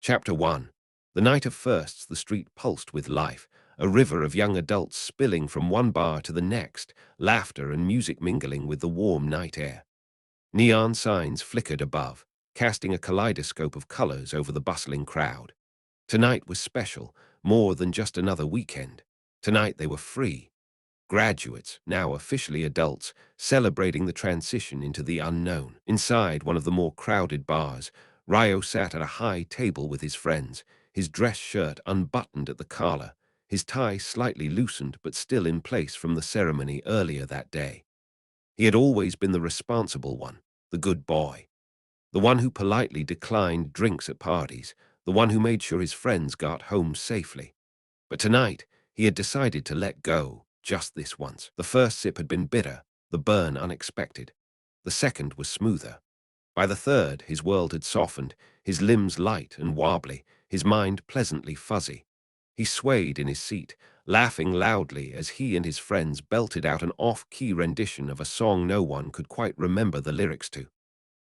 Chapter 1. The night of firsts, the street pulsed with life, a river of young adults spilling from one bar to the next, laughter and music mingling with the warm night air. Neon signs flickered above, casting a kaleidoscope of colors over the bustling crowd. Tonight was special, more than just another weekend. Tonight they were free. Graduates, now officially adults, celebrating the transition into the unknown. Inside one of the more crowded bars, Ryo sat at a high table with his friends, his dress shirt unbuttoned at the collar, his tie slightly loosened but still in place from the ceremony earlier that day. He had always been the responsible one, the good boy, the one who politely declined drinks at parties, the one who made sure his friends got home safely. But tonight, he had decided to let go, just this once. The first sip had been bitter, the burn unexpected. The second was smoother. By the third, his world had softened, his limbs light and wobbly, his mind pleasantly fuzzy. He swayed in his seat, laughing loudly as he and his friends belted out an off-key rendition of a song no one could quite remember the lyrics to.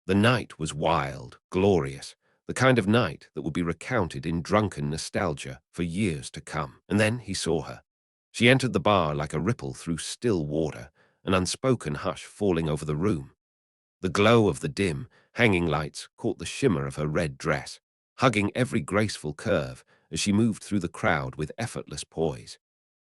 The night was wild, glorious, the kind of night that would be recounted in drunken nostalgia for years to come. And then he saw her. She entered the bar like a ripple through still water, an unspoken hush falling over the room. The glow of the dim, hanging lights caught the shimmer of her red dress, hugging every graceful curve as she moved through the crowd with effortless poise.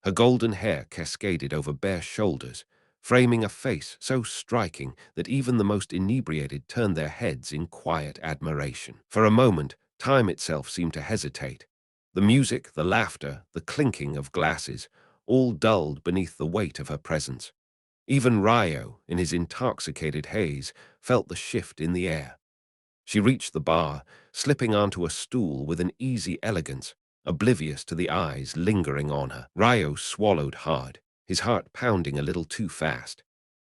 Her golden hair cascaded over bare shoulders, framing a face so striking that even the most inebriated turned their heads in quiet admiration. For a moment, time itself seemed to hesitate. The music, the laughter, the clinking of glasses, all dulled beneath the weight of her presence. Even Ryo, in his intoxicated haze, felt the shift in the air. She reached the bar, slipping onto a stool with an easy elegance, oblivious to the eyes lingering on her. Ryo swallowed hard, his heart pounding a little too fast.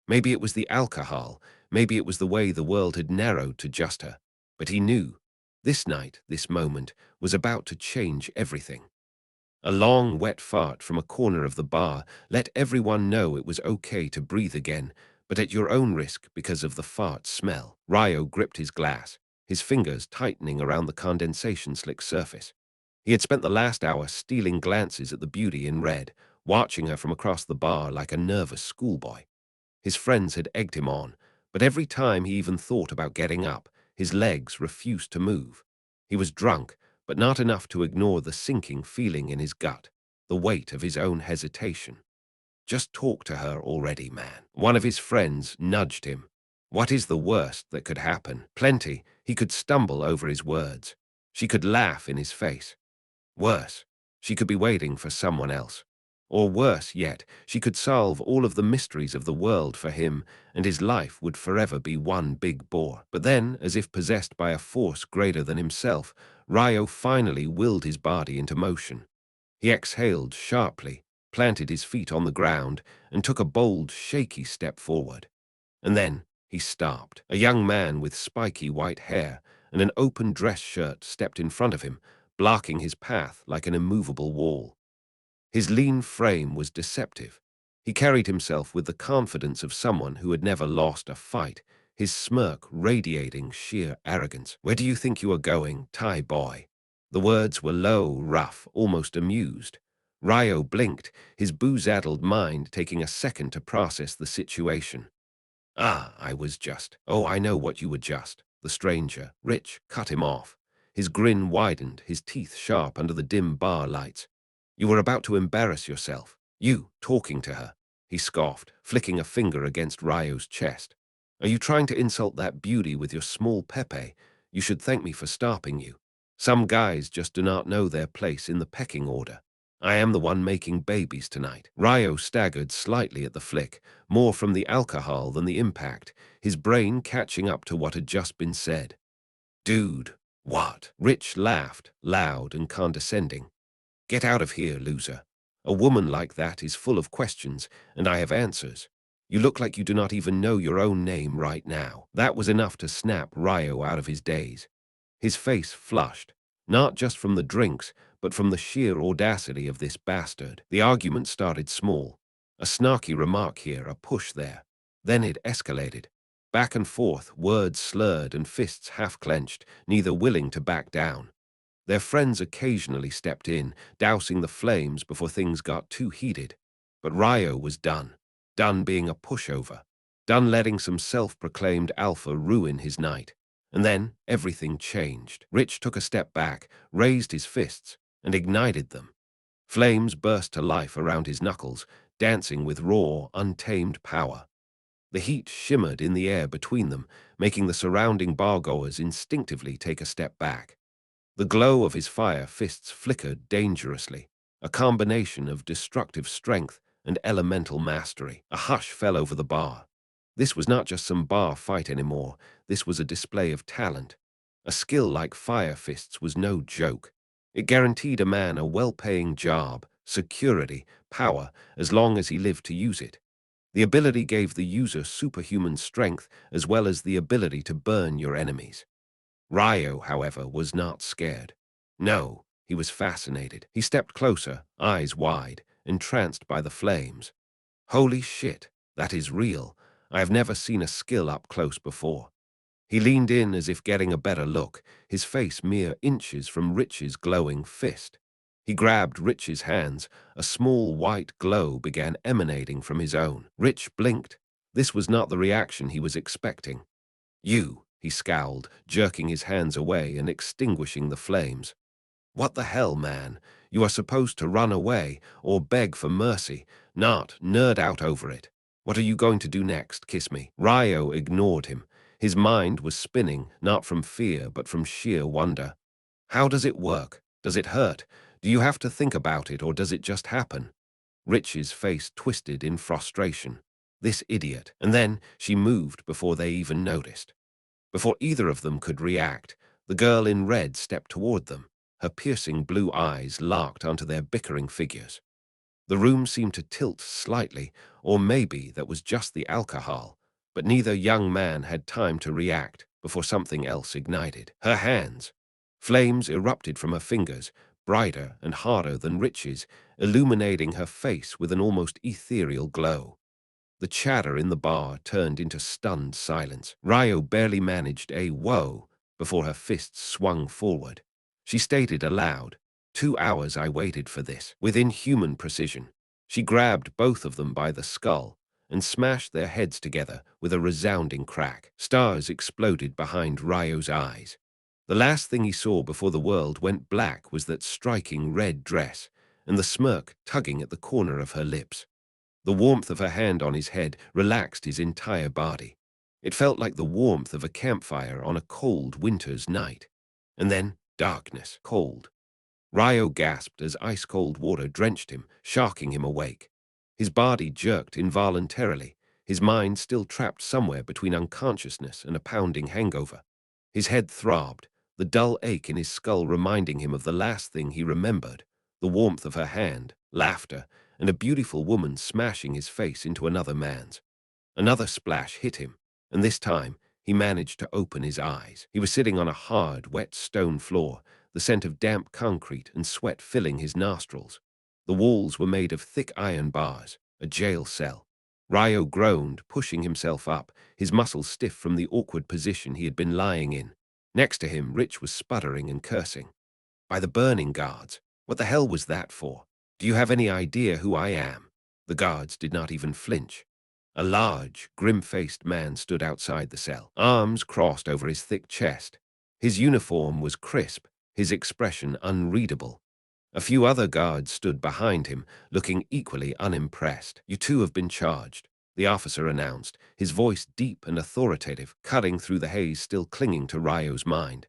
Maybe it was the alcohol, maybe it was the way the world had narrowed to just her. But he knew, this night, this moment, was about to change everything. A long, wet fart from a corner of the bar let everyone know it was okay to breathe again, but at your own risk because of the fart smell. Ryo gripped his glass, his fingers tightening around the condensation-slick surface. He had spent the last hour stealing glances at the beauty in red, watching her from across the bar like a nervous schoolboy. His friends had egged him on, but every time he even thought about getting up, his legs refused to move. He was drunk, but not enough to ignore the sinking feeling in his gut, the weight of his own hesitation. Just talk to her already, man. One of his friends nudged him. What is the worst that could happen? Plenty. He could stumble over his words. She could laugh in his face. Worse, she could be waiting for someone else. Or worse yet, she could solve all of the mysteries of the world for him, and his life would forever be one big bore. But then, as if possessed by a force greater than himself, Ryo finally willed his body into motion. He exhaled sharply, planted his feet on the ground, and took a bold, shaky step forward. And then he stopped. A young man with spiky white hair and an open dress shirt stepped in front of him, blocking his path like an immovable wall. His lean frame was deceptive. He carried himself with the confidence of someone who had never lost a fight, his smirk radiating sheer arrogance. "Where do you think you are going, Thai boy?" The words were low, rough, almost amused. Ryo blinked, his booze-addled mind taking a second to process the situation. "Ah, Oh, I know what you were just." The stranger, Rich, cut him off. His grin widened, his teeth sharp under the dim bar lights. "You were about to embarrass yourself. You, talking to her," he scoffed, flicking a finger against Ryo's chest. "Are you trying to insult that beauty with your small Pepe? You should thank me for stopping you. Some guys just do not know their place in the pecking order. I am the one making babies tonight." Ryo staggered slightly at the flick, more from the alcohol than the impact, his brain catching up to what had just been said. "Dude, what?" Rich laughed, loud and condescending. "Get out of here, loser. A woman like that is full of questions, and I have answers. You look like you do not even know your own name right now." That was enough to snap Ryo out of his daze. His face flushed, not just from the drinks, but from the sheer audacity of this bastard. The argument started small. A snarky remark here, a push there. Then it escalated. Back and forth, words slurred and fists half-clenched, neither willing to back down. Their friends occasionally stepped in, dousing the flames before things got too heated. But Ryo was done. Done being a pushover. Done letting some self-proclaimed alpha ruin his night. And then everything changed. Rich took a step back, raised his fists, and ignited them. Flames burst to life around his knuckles, dancing with raw, untamed power. The heat shimmered in the air between them, making the surrounding bargoers instinctively take a step back. The glow of his fire fists flickered dangerously, a combination of destructive strength and elemental mastery. A hush fell over the bar. This was not just some bar fight anymore, this was a display of talent. A skill like fire fists was no joke. It guaranteed a man a well-paying job, security, power, as long as he lived to use it. The ability gave the user superhuman strength as well as the ability to burn your enemies. Ryo, however, was not scared. No, he was fascinated. He stepped closer, eyes wide, entranced by the flames. Holy shit, that is real. I have never seen a skill up close before. He leaned in as if getting a better look, his face mere inches from Rich's glowing fist. He grabbed Rich's hands. A small white glow began emanating from his own. Rich blinked. This was not the reaction he was expecting. "You," he scowled, jerking his hands away and extinguishing the flames. "What the hell, man? You are supposed to run away or beg for mercy, not nerd out over it. What are you going to do next? Kiss me?" Ryo ignored him. His mind was spinning, not from fear, but from sheer wonder. How does it work? Does it hurt? Do you have to think about it, or does it just happen? Rich's face twisted in frustration. This idiot. And then she moved before they even noticed. Before either of them could react, the girl in red stepped toward them, her piercing blue eyes locked onto their bickering figures. The room seemed to tilt slightly, or maybe that was just the alcohol, but neither young man had time to react before something else ignited. Her hands. Flames erupted from her fingers, brighter and harder than Rich's, illuminating her face with an almost ethereal glow. The chatter in the bar turned into stunned silence. Ryo barely managed a whoa before her fists swung forward. She stated aloud, 2 hours I waited for this. With inhuman precision, she grabbed both of them by the skull and smashed their heads together with a resounding crack. Stars exploded behind Ryo's eyes. The last thing he saw before the world went black was that striking red dress and the smirk tugging at the corner of her lips. The warmth of her hand on his head relaxed his entire body. It felt like the warmth of a campfire on a cold winter's night. And then darkness, cold. Ryo gasped as ice-cold water drenched him, sharking him awake. His body jerked involuntarily, his mind still trapped somewhere between unconsciousness and a pounding hangover. His head throbbed, the dull ache in his skull reminding him of the last thing he remembered, the warmth of her hand, laughter, and a beautiful woman smashing his face into another man's. Another splash hit him, and this time he managed to open his eyes. He was sitting on a hard, wet stone floor, the scent of damp concrete and sweat filling his nostrils. The walls were made of thick iron bars, a jail cell. Ryo groaned, pushing himself up, his muscles stiff from the awkward position he had been lying in. Next to him, Rich was sputtering and cursing. "By the burning guards, what the hell was that for? Do you have any idea who I am?" The guards did not even flinch. A large, grim-faced man stood outside the cell, arms crossed over his thick chest. His uniform was crisp, his expression unreadable. A few other guards stood behind him, looking equally unimpressed. "You two have been charged," the officer announced, his voice deep and authoritative, cutting through the haze still clinging to Ryo's mind.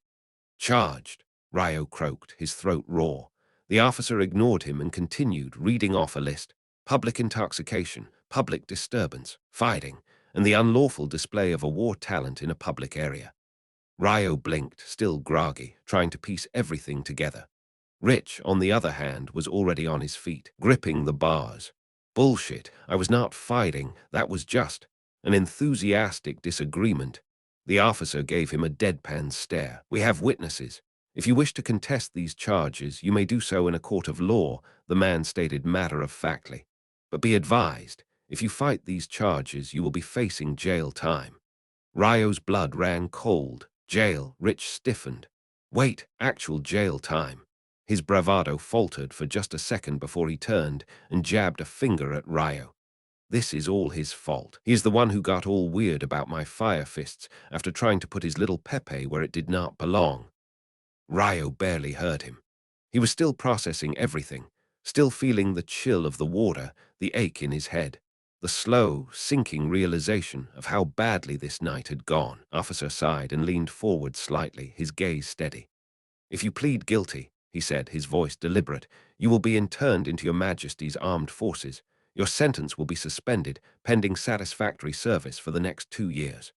"Charged," Ryo croaked, his throat raw. The officer ignored him and continued, reading off a list. Public intoxication, public disturbance, fighting, and the unlawful display of a war talent in a public area. Ryo blinked, still groggy, trying to piece everything together. Rich, on the other hand, was already on his feet, gripping the bars. "Bullshit, I was not fighting, that was just an enthusiastic disagreement." The officer gave him a deadpan stare. "We have witnesses. If you wish to contest these charges, you may do so in a court of law," the man stated matter-of-factly. "But be advised, if you fight these charges, you will be facing jail time." Ryo's blood ran cold. Jail. Rich stiffened. Wait, actual jail time. His bravado faltered for just a second before he turned and jabbed a finger at Ryo. This is all his fault. He is the one who got all weird about my fire fists after trying to put his little Pepe where it did not belong. Ryo barely heard him. He was still processing everything, still feeling the chill of the water, the ache in his head, the slow, sinking realization of how badly this night had gone. Officer sighed and leaned forward slightly, his gaze steady. "If you plead guilty," he said, his voice deliberate, "you will be interned into your Majesty's armed forces. Your sentence will be suspended, pending satisfactory service for the next 2 years."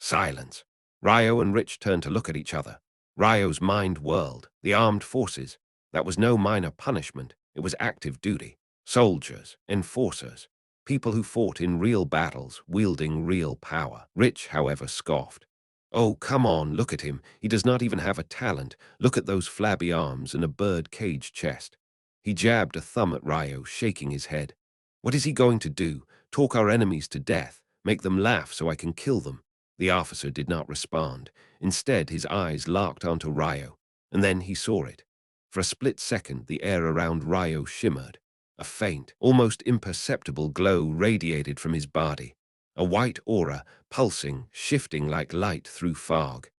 Silence. Ryo and Rich turned to look at each other. Ryo's mind whirled. The armed forces. That was no minor punishment. It was active duty. Soldiers, enforcers, people who fought in real battles, wielding real power. Rich, however, scoffed. "Oh, come on, look at him. He does not even have a talent. Look at those flabby arms and a bird-cage chest." He jabbed a thumb at Ryo, shaking his head. "What is he going to do? Talk our enemies to death? Make them laugh so I can kill them?" The officer did not respond. Instead, his eyes locked onto Ryo, and then he saw it. For a split second, the air around Ryo shimmered. A faint, almost imperceptible glow radiated from his body, a white aura, pulsing, shifting like light through fog.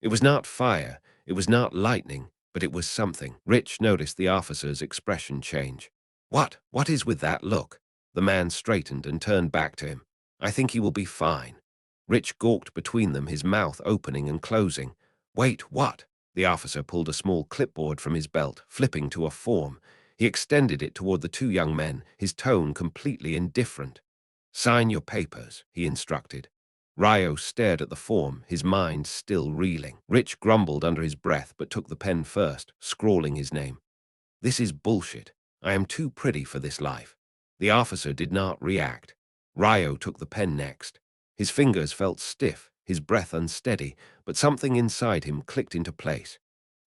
It was not fire, it was not lightning, but it was something. Rich noticed the officer's expression change. What is with that look?" The man straightened and turned back to him. "I think he will be fine." Rich gawked between them, his mouth opening and closing. "Wait, what?" The officer pulled a small clipboard from his belt, flipping to a form. He extended it toward the two young men, his tone completely indifferent. "Sign your papers," he instructed. Ryo stared at the form, his mind still reeling. Rich grumbled under his breath but took the pen first, scrawling his name. "This is bullshit. I am too pretty for this life." The officer did not react. Ryo took the pen next. His fingers felt stiff, his breath unsteady, but something inside him clicked into place.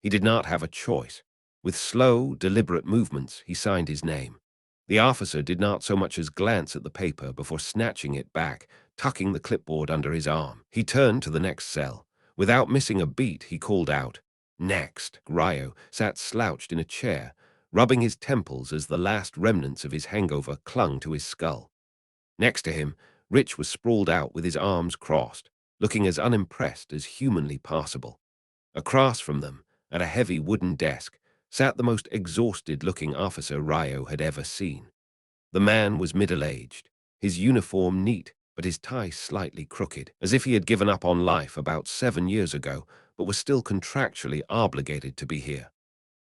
He did not have a choice. With slow, deliberate movements, he signed his name. The officer did not so much as glance at the paper before snatching it back, tucking the clipboard under his arm. He turned to the next cell. Without missing a beat, he called out, "Next." Ryo sat slouched in a chair, rubbing his temples as the last remnants of his hangover clung to his skull. Next to him, Rich was sprawled out with his arms crossed, looking as unimpressed as humanly possible. Across from them, at a heavy wooden desk, sat the most exhausted-looking officer Ryo had ever seen. The man was middle-aged, his uniform neat, but his tie slightly crooked, as if he had given up on life about 7 years ago, but was still contractually obligated to be here.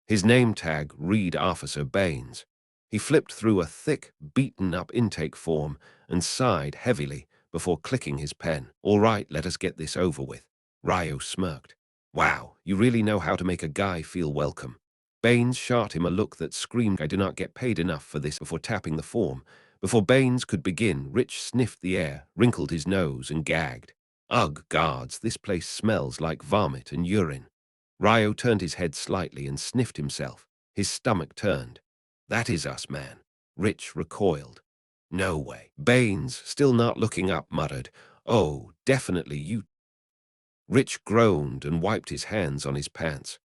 His name tag read Officer Baines. He flipped through a thick, beaten-up intake form and sighed heavily before clicking his pen. "All right, let us get this over with." Ryo smirked. "Wow, you really know how to make a guy feel welcome." Baines shot him a look that screamed, "I do not get paid enough for this," before tapping the form. Before Baines could begin, Rich sniffed the air, wrinkled his nose, and gagged. "Ugh, guards, this place smells like vomit and urine." Ryo turned his head slightly and sniffed himself. His stomach turned. "That is us, man." Rich recoiled. "No way." Baines, still not looking up, muttered, "Oh, definitely you." Rich groaned and wiped his hands on his pants.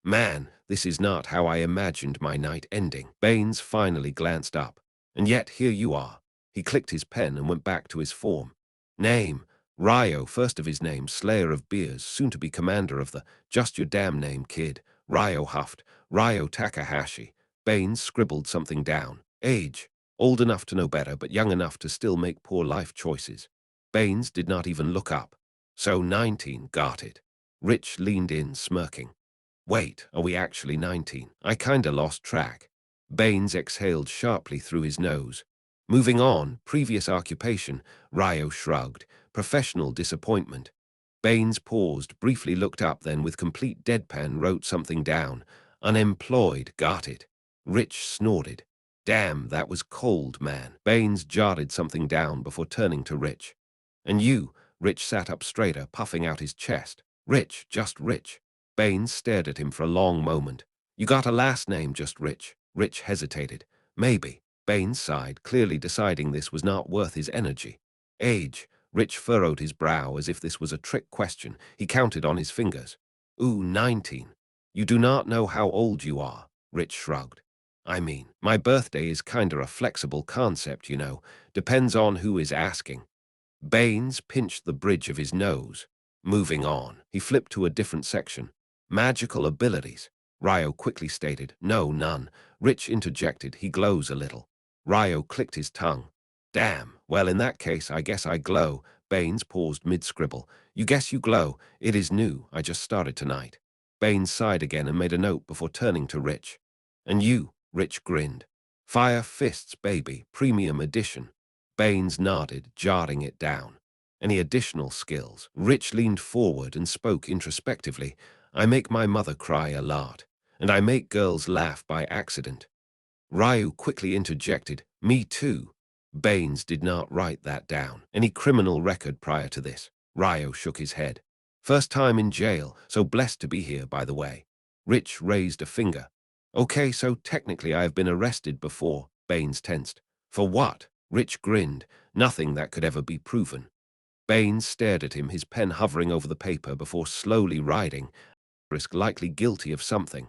"Man, this is not how I imagined my night ending." Baines finally glanced up. "And yet here you are." He clicked his pen and went back to his form. "Name, Ryo, first of his name, Slayer of Beers, soon to be commander of the—" "Just your damn name, kid." Ryo huffed. "Ryo Takahashi." Baines scribbled something down. "Age, old enough to know better, but young enough to still make poor life choices." Baines did not even look up. "So 19, got it." Rich leaned in, smirking. "Wait, are we actually 19? I kinda lost track." Baines exhaled sharply through his nose. "Moving on, previous occupation." Ryo shrugged. "Professional disappointment." Baines paused, briefly looked up, then with complete deadpan wrote something down. "Unemployed, got it." Rich snorted. "Damn, that was cold, man." Baines jotted something down before turning to Rich. "And you?" Rich sat up straighter, puffing out his chest. "Rich, just Rich." Baines stared at him for a long moment. "You got a last name, just Rich?" Rich hesitated. "Maybe." Baines sighed, clearly deciding this was not worth his energy. "Age." Rich furrowed his brow as if this was a trick question. He counted on his fingers. "Ooh, 19. You do not know how old you are, Rich shrugged. I mean, my birthday is kinda a flexible concept, you know. Depends on who is asking. Baines pinched the bridge of his nose. Moving on, he flipped to a different section. Magical abilities. Ryo quickly stated, no, none. Rich interjected, he glows a little. Ryo clicked his tongue. Damn, well in that case I guess I glow. Baines paused mid-scribble. You guess you glow. It is new, I just started tonight. Baines sighed again and made a note before turning to Rich. And you, Rich grinned. Fire Fists, baby, premium edition. Baines nodded, jotting it down. Any additional skills? Rich leaned forward and spoke introspectively. I make my mother cry a lot, and I make girls laugh by accident. Ryu quickly interjected, me too. Baines did not write that down. Any criminal record prior to this? Ryo shook his head. First time in jail, so blessed to be here, by the way. Rich raised a finger. Okay, so technically I have been arrested before, Baines tensed. For what? Rich grinned. Nothing that could ever be proven. Baines stared at him, his pen hovering over the paper before slowly writing. Asterisk likely guilty of something.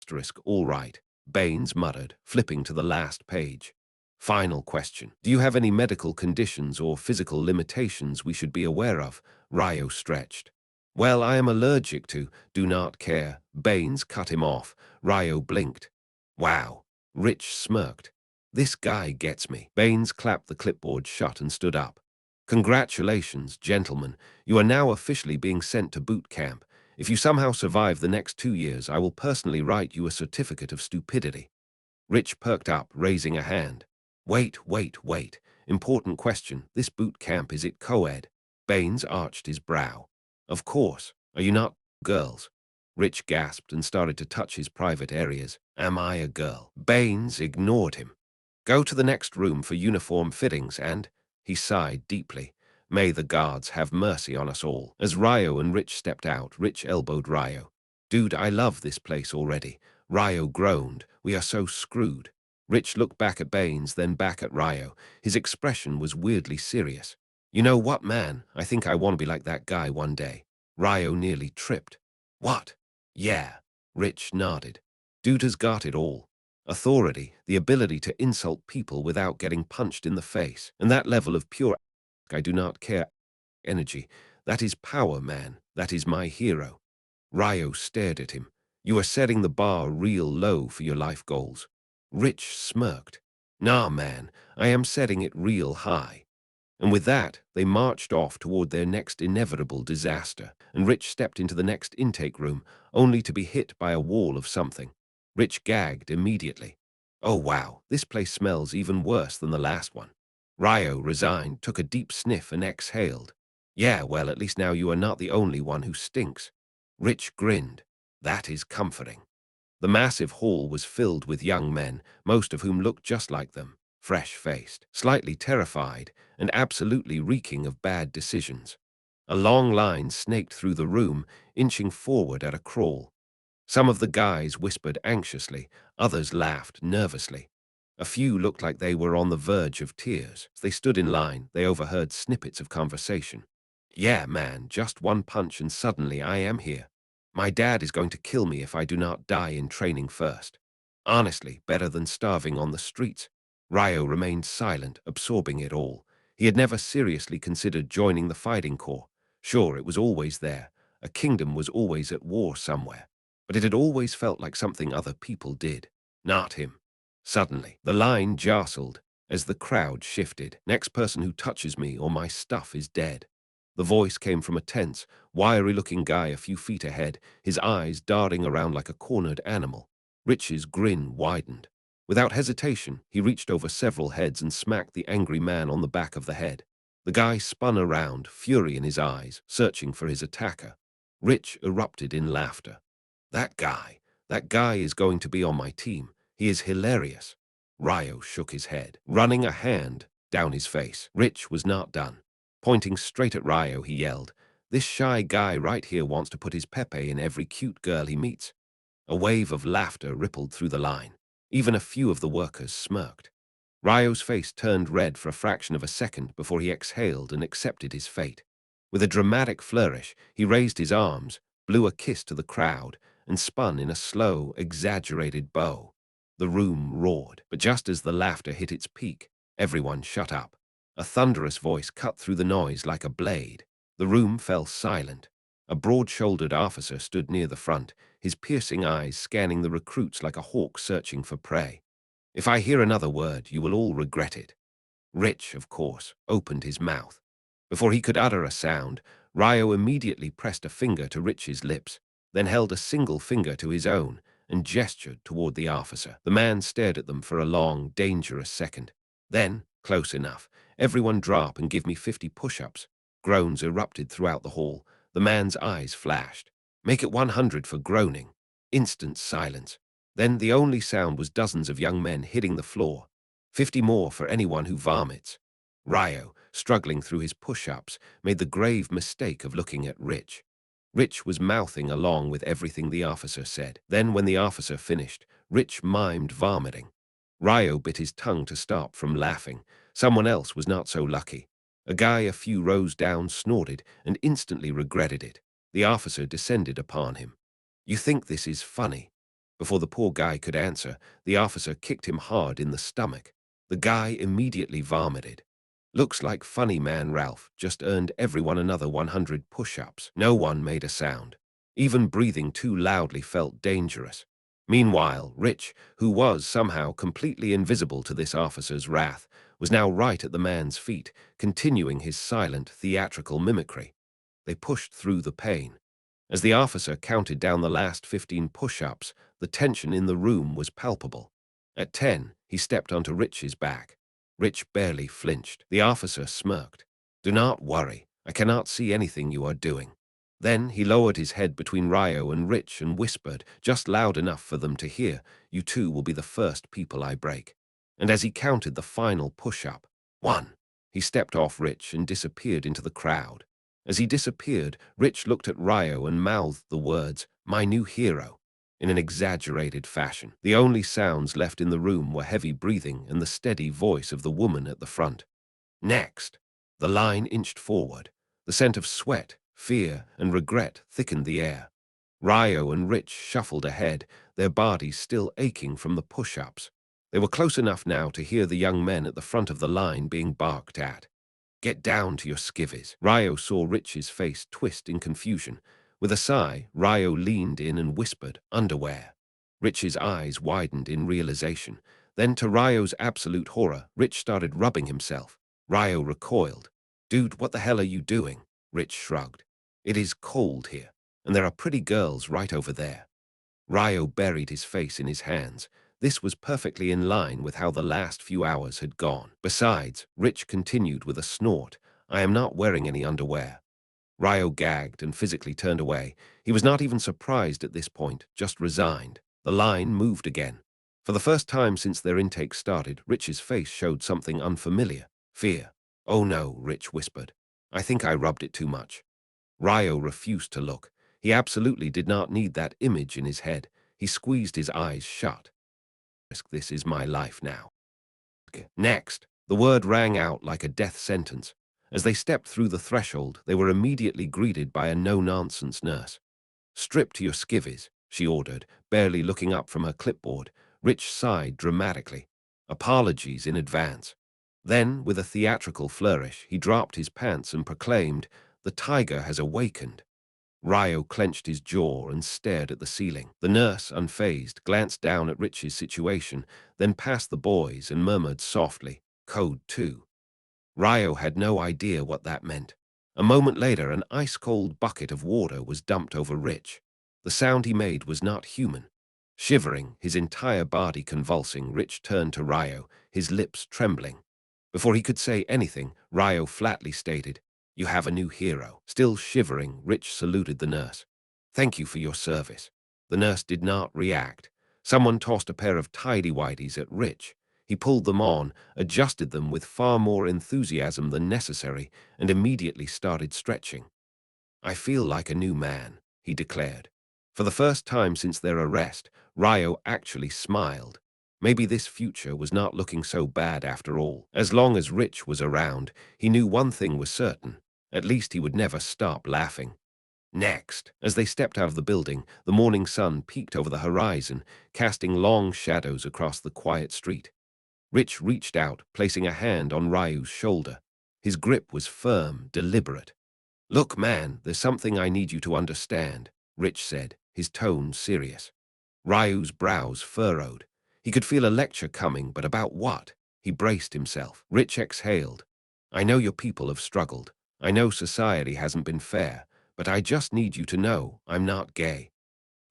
Asterisk all right, Baines muttered, flipping to the last page. Final question. Do you have any medical conditions or physical limitations we should be aware of? Ryo stretched. Well, I am allergic to, do not care. Baines cut him off. Ryo blinked. Wow. Rich smirked. This guy gets me. Baines clapped the clipboard shut and stood up. Congratulations, gentlemen. You are now officially being sent to boot camp. If you somehow survive the next 2 years, I will personally write you a certificate of stupidity. Rich perked up, raising a hand. Wait. Important question. This boot camp, is it co-ed? Baines arched his brow. Of course. Are you not girls? Rich gasped and started to touch his private areas. Am I a girl? Baines ignored him. Go to the next room for uniform fittings and... He sighed deeply. May the gods have mercy on us all. As Ryo and Rich stepped out, Rich elbowed Ryo. Dude, I love this place already. Ryo groaned. We are so screwed. Rich looked back at Baines, then back at Ryo. His expression was weirdly serious. You know what, man? I think I want to be like that guy one day. Ryo nearly tripped. What? Yeah. Rich nodded. Dude has got it all. Authority, the ability to insult people without getting punched in the face, and that level of pure I do not care energy. That is power, man. That is my hero. Ryo stared at him. You are setting the bar real low for your life goals. Rich smirked. Nah, man, I am setting it real high. And with that, they marched off toward their next inevitable disaster, and Rich stepped into the next intake room, only to be hit by a wall of something. Rich gagged immediately. Oh wow, this place smells even worse than the last one. Ryo, resigned, took a deep sniff and exhaled. Yeah, well, at least now you are not the only one who stinks. Rich grinned. That is comforting. The massive hall was filled with young men, most of whom looked just like them, fresh-faced, slightly terrified, and absolutely reeking of bad decisions. A long line snaked through the room, inching forward at a crawl. Some of the guys whispered anxiously, others laughed nervously. A few looked like they were on the verge of tears. As they stood in line, they overheard snippets of conversation. Yeah, man, just one punch and suddenly I am here. My dad is going to kill me if I do not die in training first. Honestly, better than starving on the streets. Ryo remained silent, absorbing it all. He had never seriously considered joining the fighting corps. Sure, it was always there. A kingdom was always at war somewhere. But it had always felt like something other people did, not him. Suddenly, the line jostled as the crowd shifted. Next person who touches me or my stuff is dead. The voice came from a tense, wiry-looking guy a few feet ahead, his eyes darting around like a cornered animal. Rich's grin widened. Without hesitation, he reached over several heads and smacked the angry man on the back of the head. The guy spun around, fury in his eyes, searching for his attacker. Rich erupted in laughter. That guy is going to be on my team. He is hilarious. Ryo shook his head, running a hand down his face. Rich was not done. Pointing straight at Ryo, he yelled, "This shy guy right here wants to put his Pepe in every cute girl he meets." A wave of laughter rippled through the line. Even a few of the workers smirked. Ryo's face turned red for a fraction of a second before he exhaled and accepted his fate. With a dramatic flourish, he raised his arms, blew a kiss to the crowd, and spun in a slow, exaggerated bow. The room roared, but just as the laughter hit its peak, everyone shut up. A thunderous voice cut through the noise like a blade. The room fell silent. A broad-shouldered officer stood near the front, his piercing eyes scanning the recruits like a hawk searching for prey. "If I hear another word, you will all regret it." Rich, of course, opened his mouth. Before he could utter a sound, Ryo immediately pressed a finger to Rich's lips, then held a single finger to his own and gestured toward the officer. The man stared at them for a long, dangerous second. Then, close enough, "Everyone drop and give me 50 push-ups." Groans erupted throughout the hall. The man's eyes flashed. "Make it 100 for groaning." Instant silence. Then the only sound was dozens of young men hitting the floor. 50 more for anyone who vomits. Ryo, struggling through his push-ups, made the grave mistake of looking at Rich. Rich was mouthing along with everything the officer said. Then, when the officer finished, Rich mimed vomiting. Ryo bit his tongue to stop from laughing. Someone else was not so lucky. A guy a few rows down snorted and instantly regretted it. The officer descended upon him. "You think this is funny?" Before the poor guy could answer, the officer kicked him hard in the stomach. The guy immediately vomited. "Looks like funny man Ralph just earned everyone another 100 push-ups." No one made a sound. Even breathing too loudly felt dangerous. Meanwhile, Rich, who was somehow completely invisible to this officer's wrath, was now right at the man's feet, continuing his silent, theatrical mimicry. They pushed through the pain. As the officer counted down the last 15 push-ups, the tension in the room was palpable. At 10, he stepped onto Rich's back. Rich barely flinched. The officer smirked. "Do not worry. I cannot see anything you are doing." Then he lowered his head between Ryo and Rich and whispered, just loud enough for them to hear, "You two will be the first people I break." And as he counted the final push-up, 1, he stepped off Rich and disappeared into the crowd. As he disappeared, Rich looked at Ryo and mouthed the words, "My new hero," in an exaggerated fashion. The only sounds left in the room were heavy breathing and the steady voice of the woman at the front. Next, the line inched forward. The scent of sweat, fear, and regret thickened the air. Ryo and Rich shuffled ahead, their bodies still aching from the push-ups. They were close enough now to hear the young men at the front of the line being barked at. "Get down to your skivvies." Ryo saw Rich's face twist in confusion. With a sigh, Ryo leaned in and whispered, "Underwear." Rich's eyes widened in realization. Then, to Ryo's absolute horror, Rich started rubbing himself. Ryo recoiled. "Dude, what the hell are you doing?" Rich shrugged. "It is cold here, and there are pretty girls right over there." Ryo buried his face in his hands. This was perfectly in line with how the last few hours had gone. Besides, Rich continued with a snort, "I am not wearing any underwear." Ryo gagged and physically turned away. He was not even surprised at this point, just resigned. The line moved again. For the first time since their intake started, Rich's face showed something unfamiliar. Fear. "Oh no," Rich whispered. "I think I rubbed it too much." Ryo refused to look. He absolutely did not need that image in his head. He squeezed his eyes shut. "This is my life now." Next, the word rang out like a death sentence. As they stepped through the threshold, they were immediately greeted by a no-nonsense nurse. "Strip to your skivvies," she ordered, barely looking up from her clipboard. Rich sighed dramatically. "Apologies in advance." Then, with a theatrical flourish, he dropped his pants and proclaimed, "The tiger has awakened." Ryo clenched his jaw and stared at the ceiling. The nurse, unfazed, glanced down at Rich's situation, then past the boys and murmured softly, "Code 2." Ryo had no idea what that meant. A moment later, an ice-cold bucket of water was dumped over Rich. The sound he made was not human. Shivering, his entire body convulsing, Rich turned to Ryo, his lips trembling. Before he could say anything, Ryo flatly stated, "You have a new hero." Still shivering, Rich saluted the nurse. "Thank you for your service." The nurse did not react. Someone tossed a pair of tidy-whities at Rich. He pulled them on, adjusted them with far more enthusiasm than necessary, and immediately started stretching. "I feel like a new man," he declared. For the first time since their arrest, Ryo actually smiled. Maybe this future was not looking so bad after all. As long as Rich was around, he knew one thing was certain. At least he would never stop laughing. Next, as they stepped out of the building, the morning sun peeked over the horizon, casting long shadows across the quiet street. Rich reached out, placing a hand on Ryu's shoulder. His grip was firm, deliberate. "Look, man, there's something I need you to understand," Rich said, his tone serious. Ryu's brows furrowed. He could feel a lecture coming, but about what? He braced himself. Rich exhaled. "I know your people have struggled. I know society hasn't been fair, but I just need you to know I'm not gay."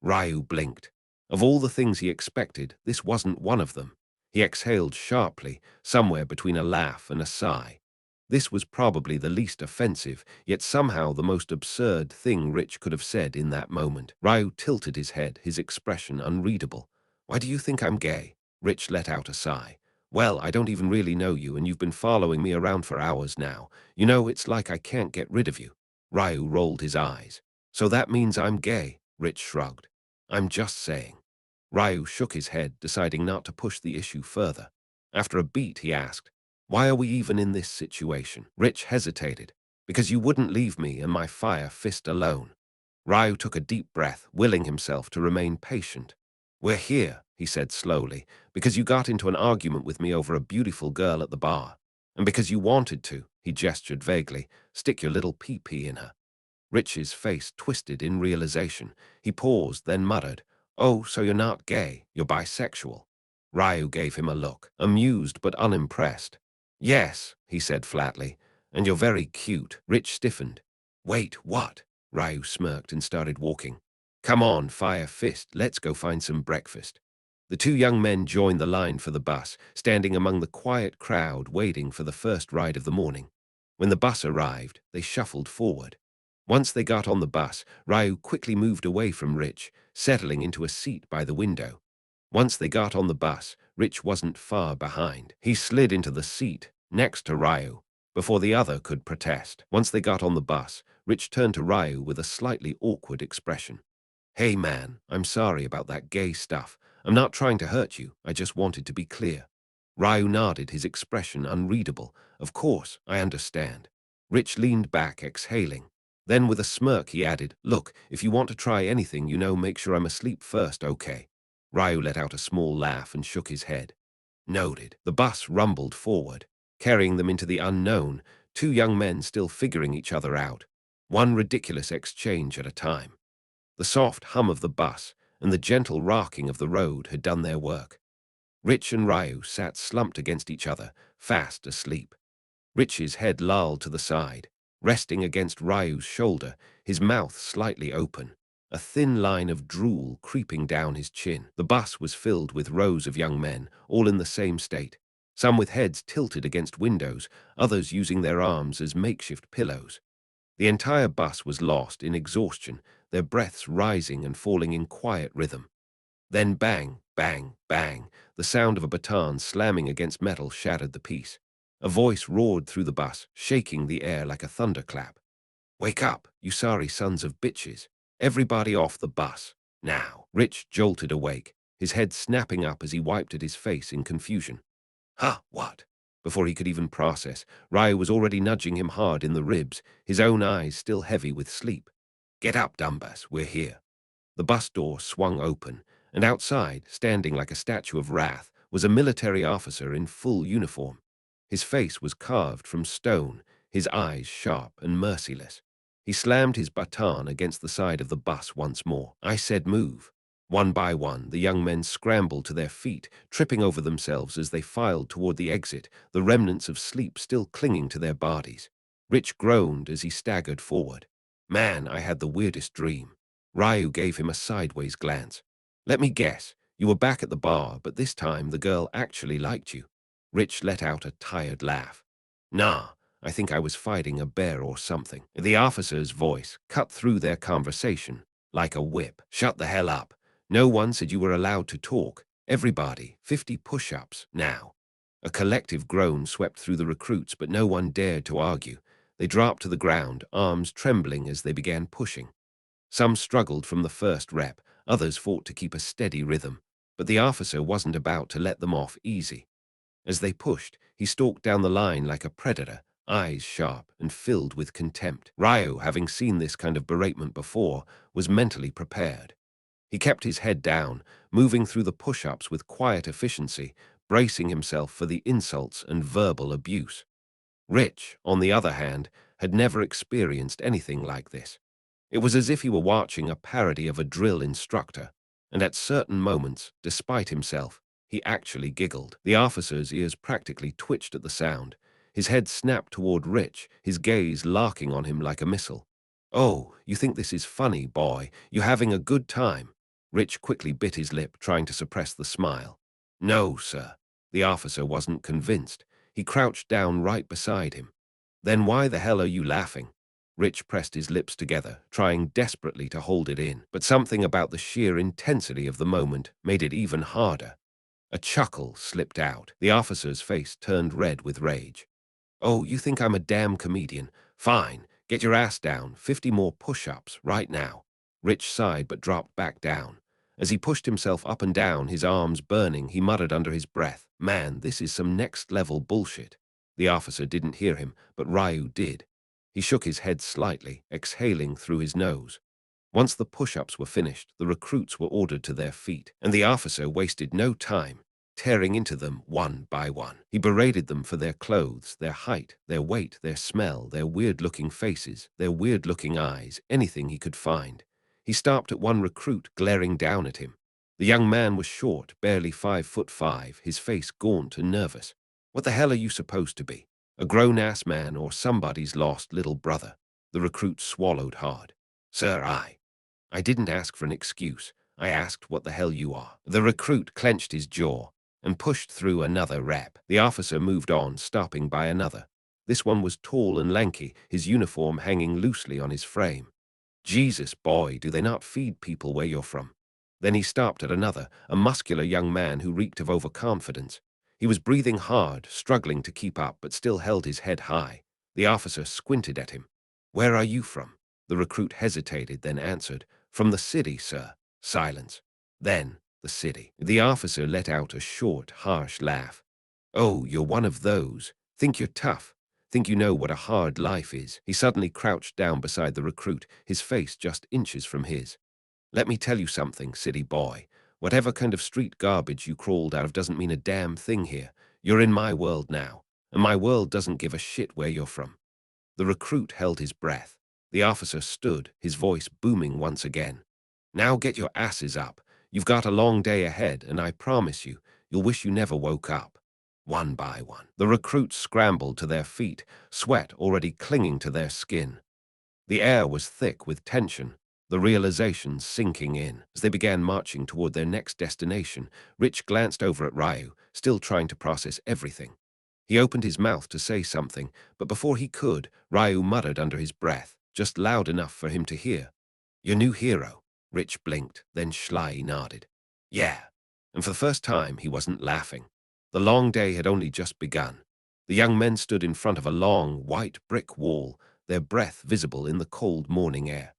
Ryu blinked. Of all the things he expected, this wasn't one of them. He exhaled sharply, somewhere between a laugh and a sigh. This was probably the least offensive, yet somehow the most absurd thing Rich could have said in that moment. Ryu tilted his head, his expression unreadable. "Why do you think I'm gay?" Rich let out a sigh. "Well, I don't even really know you, and you've been following me around for hours now. You know, it's like I can't get rid of you." Ryu rolled his eyes. "So that means I'm gay?" Rich shrugged. "I'm just saying." Ryu shook his head, deciding not to push the issue further. After a beat, he asked, "Why are we even in this situation?" Rich hesitated. "Because you wouldn't leave me and my fire fist alone." Ryu took a deep breath, willing himself to remain patient. "We're here," he said slowly, "because you got into an argument with me over a beautiful girl at the bar. And because you wanted to," he gestured vaguely, "stick your little pee-pee in her." Rich's face twisted in realization. He paused, then muttered, "Oh, so you're not gay, you're bisexual." Ryu gave him a look, amused but unimpressed. "Yes," he said flatly, "and you're very cute." Rich stiffened. "Wait, what?" Ryu smirked and started walking. "Come on, Fire Fist, let's go find some breakfast." The two young men joined the line for the bus, standing among the quiet crowd waiting for the first ride of the morning. When the bus arrived, they shuffled forward. Once they got on the bus, Ryu quickly moved away from Rich, settling into a seat by the window. Once they got on the bus, Rich wasn't far behind. He slid into the seat next to Ryu before the other could protest. Once they got on the bus, Rich turned to Ryu with a slightly awkward expression. "Hey man, I'm sorry about that gay stuff. I'm not trying to hurt you, I just wanted to be clear." Ryu nodded, his expression unreadable. "Of course, I understand." Rich leaned back, exhaling. Then with a smirk he added, "Look, if you want to try anything, make sure I'm asleep first, okay?" Ryu let out a small laugh and shook his head. Noted. The bus rumbled forward, carrying them into the unknown, two young men still figuring each other out, one ridiculous exchange at a time. The soft hum of the bus and the gentle rocking of the road had done their work. Rich and Ryu sat slumped against each other, fast asleep. Rich's head lolled to the side, resting against Ryu's shoulder, his mouth slightly open, a thin line of drool creeping down his chin. The bus was filled with rows of young men, all in the same state, some with heads tilted against windows, others using their arms as makeshift pillows. The entire bus was lost in exhaustion, their breaths rising and falling in quiet rhythm. Then bang, bang, bang, the sound of a baton slamming against metal shattered the peace. A voice roared through the bus, shaking the air like a thunderclap. "Wake up, you sorry sons of bitches. Everybody off the bus, now." Rich jolted awake, his head snapping up as he wiped at his face in confusion. "Huh, what?" Before he could even process, Ryu was already nudging him hard in the ribs, his own eyes still heavy with sleep. "Get up, dumbass, we're here." The bus door swung open, and outside, standing like a statue of wrath, was a military officer in full uniform. His face was carved from stone, his eyes sharp and merciless. He slammed his baton against the side of the bus once more. "I said move." One by one, the young men scrambled to their feet, tripping over themselves as they filed toward the exit, the remnants of sleep still clinging to their bodies. Rich groaned as he staggered forward. "Man, I had the weirdest dream." Ryu gave him a sideways glance. "Let me guess, you were back at the bar, but this time the girl actually liked you." Rich let out a tired laugh. "Nah, I think I was fighting a bear or something." The officer's voice cut through their conversation like a whip. "Shut the hell up. No one said you were allowed to talk. Everybody, 50 push-ups, now." A collective groan swept through the recruits, but no one dared to argue. They dropped to the ground, arms trembling as they began pushing. Some struggled from the first rep, others fought to keep a steady rhythm, but the officer wasn't about to let them off easy. As they pushed, he stalked down the line like a predator, eyes sharp and filled with contempt. Ryu, having seen this kind of beratement before, was mentally prepared. He kept his head down, moving through the push-ups with quiet efficiency, bracing himself for the insults and verbal abuse. Rich, on the other hand, had never experienced anything like this. It was as if he were watching a parody of a drill instructor, and at certain moments, despite himself, he actually giggled. The officer's ears practically twitched at the sound. His head snapped toward Rich, his gaze larking on him like a missile. "Oh, you think this is funny, boy? You having a good time?" Rich quickly bit his lip, trying to suppress the smile. "No, sir." The officer wasn't convinced. He crouched down right beside him. "Then why the hell are you laughing?" Rich pressed his lips together, trying desperately to hold it in, but something about the sheer intensity of the moment made it even harder. A chuckle slipped out. The officer's face turned red with rage. "Oh, you think I'm a damn comedian? Fine, get your ass down, 50 more push-ups, right now." Rich sighed but dropped back down. As he pushed himself up and down, his arms burning, he muttered under his breath, "Man, this is some next-level bullshit." The officer didn't hear him, but Ryu did. He shook his head slightly, exhaling through his nose. Once the push-ups were finished, the recruits were ordered to their feet, and the officer wasted no time, tearing into them one by one. He berated them for their clothes, their height, their weight, their smell, their weird-looking faces, their weird-looking eyes, anything he could find. He stopped at one recruit, glaring down at him. The young man was short, barely 5'5", his face gaunt and nervous. "What the hell are you supposed to be? A grown-ass man or somebody's lost little brother?" The recruit swallowed hard. "Sir, I didn't ask for an excuse. I asked what the hell you are." The recruit clenched his jaw and pushed through another rep. The officer moved on, stopping by another. This one was tall and lanky, his uniform hanging loosely on his frame. "Jesus, boy, do they not feed people where you're from?" Then he stopped at another, a muscular young man who reeked of overconfidence. He was breathing hard, struggling to keep up, but still held his head high. The officer squinted at him. "Where are you from?" The recruit hesitated, then answered, "From the city, sir." Silence. Then, the city. The officer let out a short, harsh laugh. "Oh, you're one of those. Think you're tough. Think you know what a hard life is." He suddenly crouched down beside the recruit, his face just inches from his. "Let me tell you something, city boy. Whatever kind of street garbage you crawled out of doesn't mean a damn thing here. You're in my world now, and my world doesn't give a shit where you're from." The recruit held his breath. The officer stood, his voice booming once again. "Now get your asses up. You've got a long day ahead, and I promise you, you'll wish you never woke up." One by one, the recruits scrambled to their feet, sweat already clinging to their skin. The air was thick with tension, the realization sinking in. As they began marching toward their next destination, Rich glanced over at Ryu, still trying to process everything. He opened his mouth to say something, but before he could, Ryu muttered under his breath, just loud enough for him to hear. "Your new hero." Rich blinked, then Schley nodded. "Yeah." And for the first time, he wasn't laughing. The long day had only just begun. The young men stood in front of a long, white brick wall, their breath visible in the cold morning air.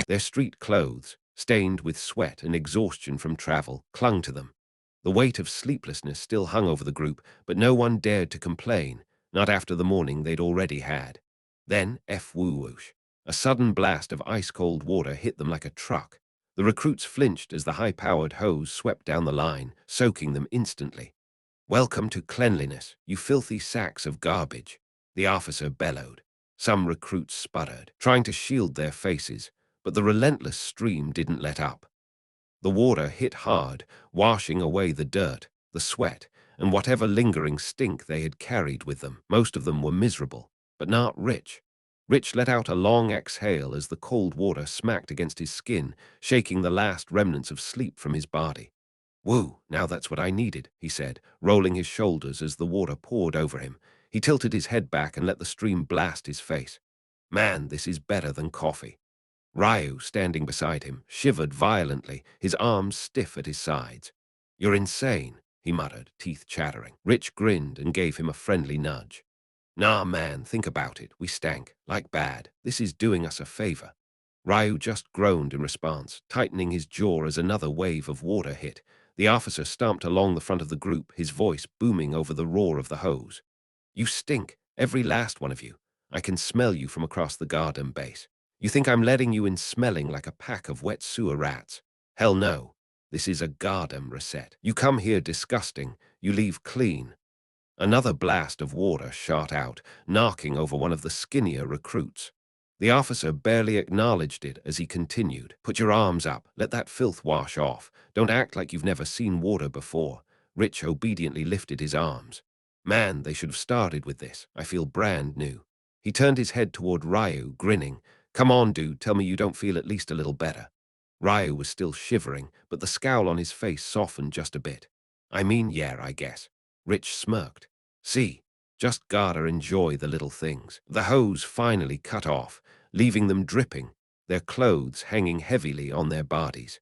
Their street clothes, stained with sweat and exhaustion from travel, clung to them. The weight of sleeplessness still hung over the group, but no one dared to complain, not after the morning they'd already had. Then, whoosh, a sudden blast of ice-cold water hit them like a truck. The recruits flinched as the high-powered hose swept down the line, soaking them instantly. "Welcome to cleanliness, you filthy sacks of garbage," the officer bellowed. Some recruits sputtered, trying to shield their faces, but the relentless stream didn't let up. The water hit hard, washing away the dirt, the sweat, and whatever lingering stink they had carried with them. Most of them were miserable, but not Rich. Rich let out a long exhale as the cold water smacked against his skin, shaking the last remnants of sleep from his body. "Woo, now that's what I needed," he said, rolling his shoulders as the water poured over him. He tilted his head back and let the stream blast his face. "Man, this is better than coffee." Ryu, standing beside him, shivered violently, his arms stiff at his sides. "You're insane," he muttered, teeth chattering. Rich grinned and gave him a friendly nudge. "Nah, man, think about it. We stank. Like bad. This is doing us a favor." Ryu just groaned in response, tightening his jaw as another wave of water hit. The officer stomped along the front of the group, his voice booming over the roar of the hose. "You stink, Every last one of you. I can smell you from across the garden base. You think I'm letting you in smelling like a pack of wet sewer rats? Hell no. This is a garden reset. You come here disgusting, you leave clean. Another blast of water shot out, knocking over one of the skinnier recruits. The officer barely acknowledged it as he continued. Put your arms up, let that filth wash off. Don't act like you've never seen water before. Rich obediently lifted his arms. Man, they should have started with this. I feel brand new. He turned his head toward Ryu, grinning. Come on, dude, tell me you don't feel at least a little better. Ryu was still shivering, but the scowl on his face softened just a bit. I mean, yeah, I guess. Rich smirked. See, just gotta enjoy the little things. The hose finally cut off, leaving them dripping, their clothes hanging heavily on their bodies.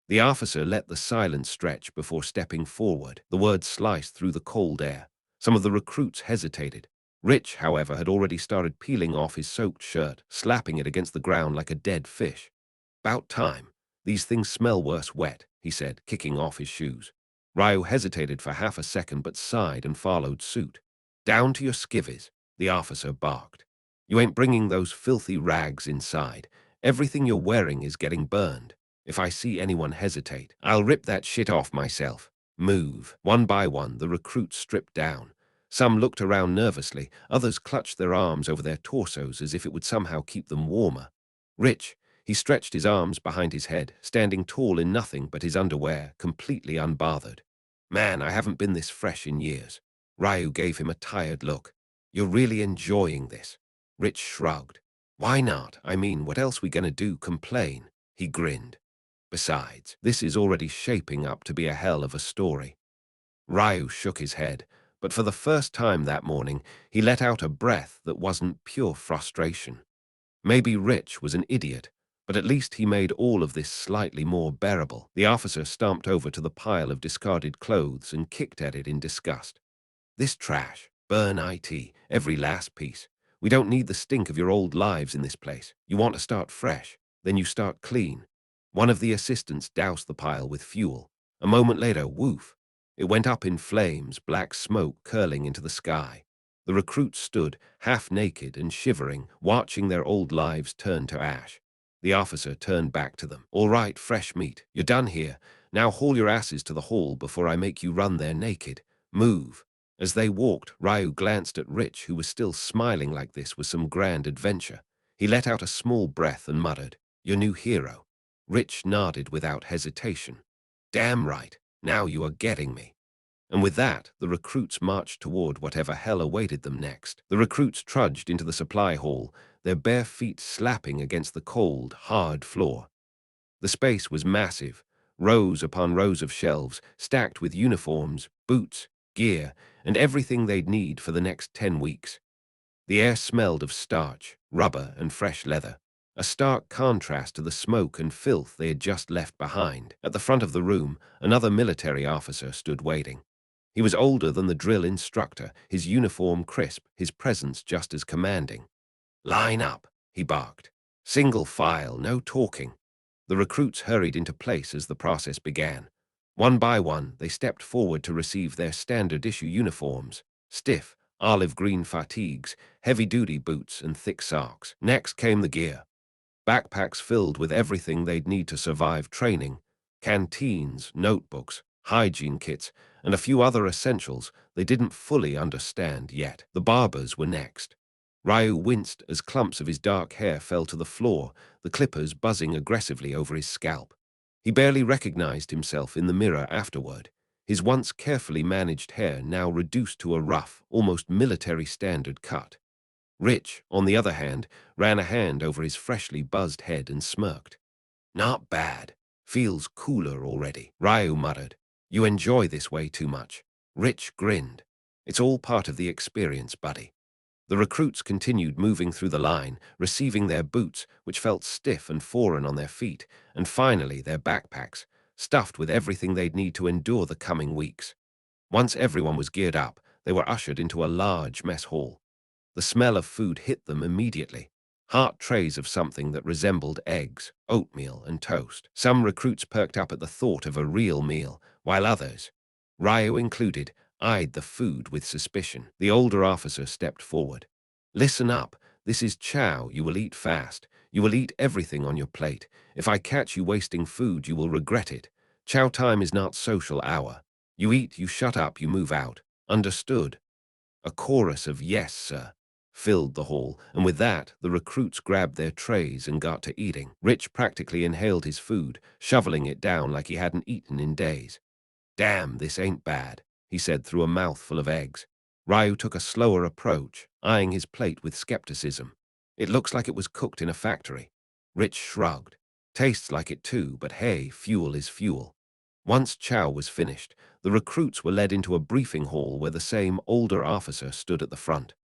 The officer let the silence stretch before stepping forward. The words sliced through the cold air. Some of the recruits hesitated. Rich, however, had already started peeling off his soaked shirt, slapping it against the ground like a dead fish. About time. These things smell worse wet, he said, kicking off his shoes. Ryu hesitated for half a second but sighed and followed suit. Down to your skivvies, the officer barked. You ain't bringing those filthy rags inside. Everything you're wearing is getting burned. If I see anyone hesitate, I'll rip that shit off myself. Move. One by one, the recruits stripped down. Some looked around nervously, others clutched their arms over their torsos as if it would somehow keep them warmer. Rich, he stretched his arms behind his head, standing tall in nothing but his underwear, completely unbothered. Man, I haven't been this fresh in years. Ryu gave him a tired look. You're really enjoying this? Rich shrugged. Why not? I mean, what else we gonna do, complain? He grinned. Besides, this is already shaping up to be a hell of a story. Ryu shook his head, but for the first time that morning, he let out a breath that wasn't pure frustration. Maybe Rich was an idiot, but at least he made all of this slightly more bearable. The officer stomped over to the pile of discarded clothes and kicked at it in disgust. This trash, burn it, every last piece. We don't need the stink of your old lives in this place. You want to start fresh, then you start clean. One of the assistants doused the pile with fuel. A moment later, woof. It went up in flames, black smoke curling into the sky. The recruits stood, half naked and shivering, watching their old lives turn to ash. The officer turned back to them. All right, fresh meat. You're done here. Now haul your asses to the hall before I make you run there naked. Move. As they walked, Ryu glanced at Rich, who was still smiling like this was some grand adventure. He let out a small breath and muttered, Your new hero. Rich nodded without hesitation. Damn right. Now you are getting me. And with that, the recruits marched toward whatever hell awaited them next. The recruits trudged into the supply hall, their bare feet slapping against the cold, hard floor. The space was massive, rows upon rows of shelves, stacked with uniforms, boots, gear, and everything they'd need for the next 10 weeks. The air smelled of starch, rubber, and fresh leather, a stark contrast to the smoke and filth they had just left behind. At the front of the room, another military officer stood waiting. He was older than the drill instructor, his uniform crisp, his presence just as commanding. Line up, he barked. Single file, no talking. The recruits hurried into place as the process began. One by one, they stepped forward to receive their standard-issue uniforms, stiff, olive-green fatigues, heavy-duty boots, and thick socks. Next came the gear. Backpacks filled with everything they'd need to survive training, canteens, notebooks, hygiene kits, and a few other essentials they didn't fully understand yet. The barbers were next. Ryu winced as clumps of his dark hair fell to the floor, the clippers buzzing aggressively over his scalp. He barely recognized himself in the mirror afterward, his once carefully managed hair now reduced to a rough, almost military standard cut. Rich, on the other hand, ran a hand over his freshly buzzed head and smirked. Not bad. Feels cooler already. Ryu muttered. You enjoy this way too much. Rich grinned. It's all part of the experience, buddy. The recruits continued moving through the line, receiving their boots, which felt stiff and foreign on their feet, and finally their backpacks, stuffed with everything they'd need to endure the coming weeks. Once everyone was geared up, they were ushered into a large mess hall. The smell of food hit them immediately. Hot trays of something that resembled eggs, oatmeal, and toast. Some recruits perked up at the thought of a real meal, while others, Ryu included, eyed the food with suspicion. The older officer stepped forward. Listen up. This is chow. You will eat fast. You will eat everything on your plate. If I catch you wasting food, you will regret it. Chow time is not social hour. You eat, you shut up, you move out. Understood? A chorus of "Yes, sir" filled the hall, and with that, the recruits grabbed their trays and got to eating. Rich practically inhaled his food, shoveling it down like he hadn't eaten in days. Damn, this ain't bad, he said through a mouthful of eggs. Ryu took a slower approach, eyeing his plate with skepticism. It looks like it was cooked in a factory. Rich shrugged. Tastes like it too, but hey, fuel is fuel. Once chow was finished, the recruits were led into a briefing hall where the same older officer stood at the front.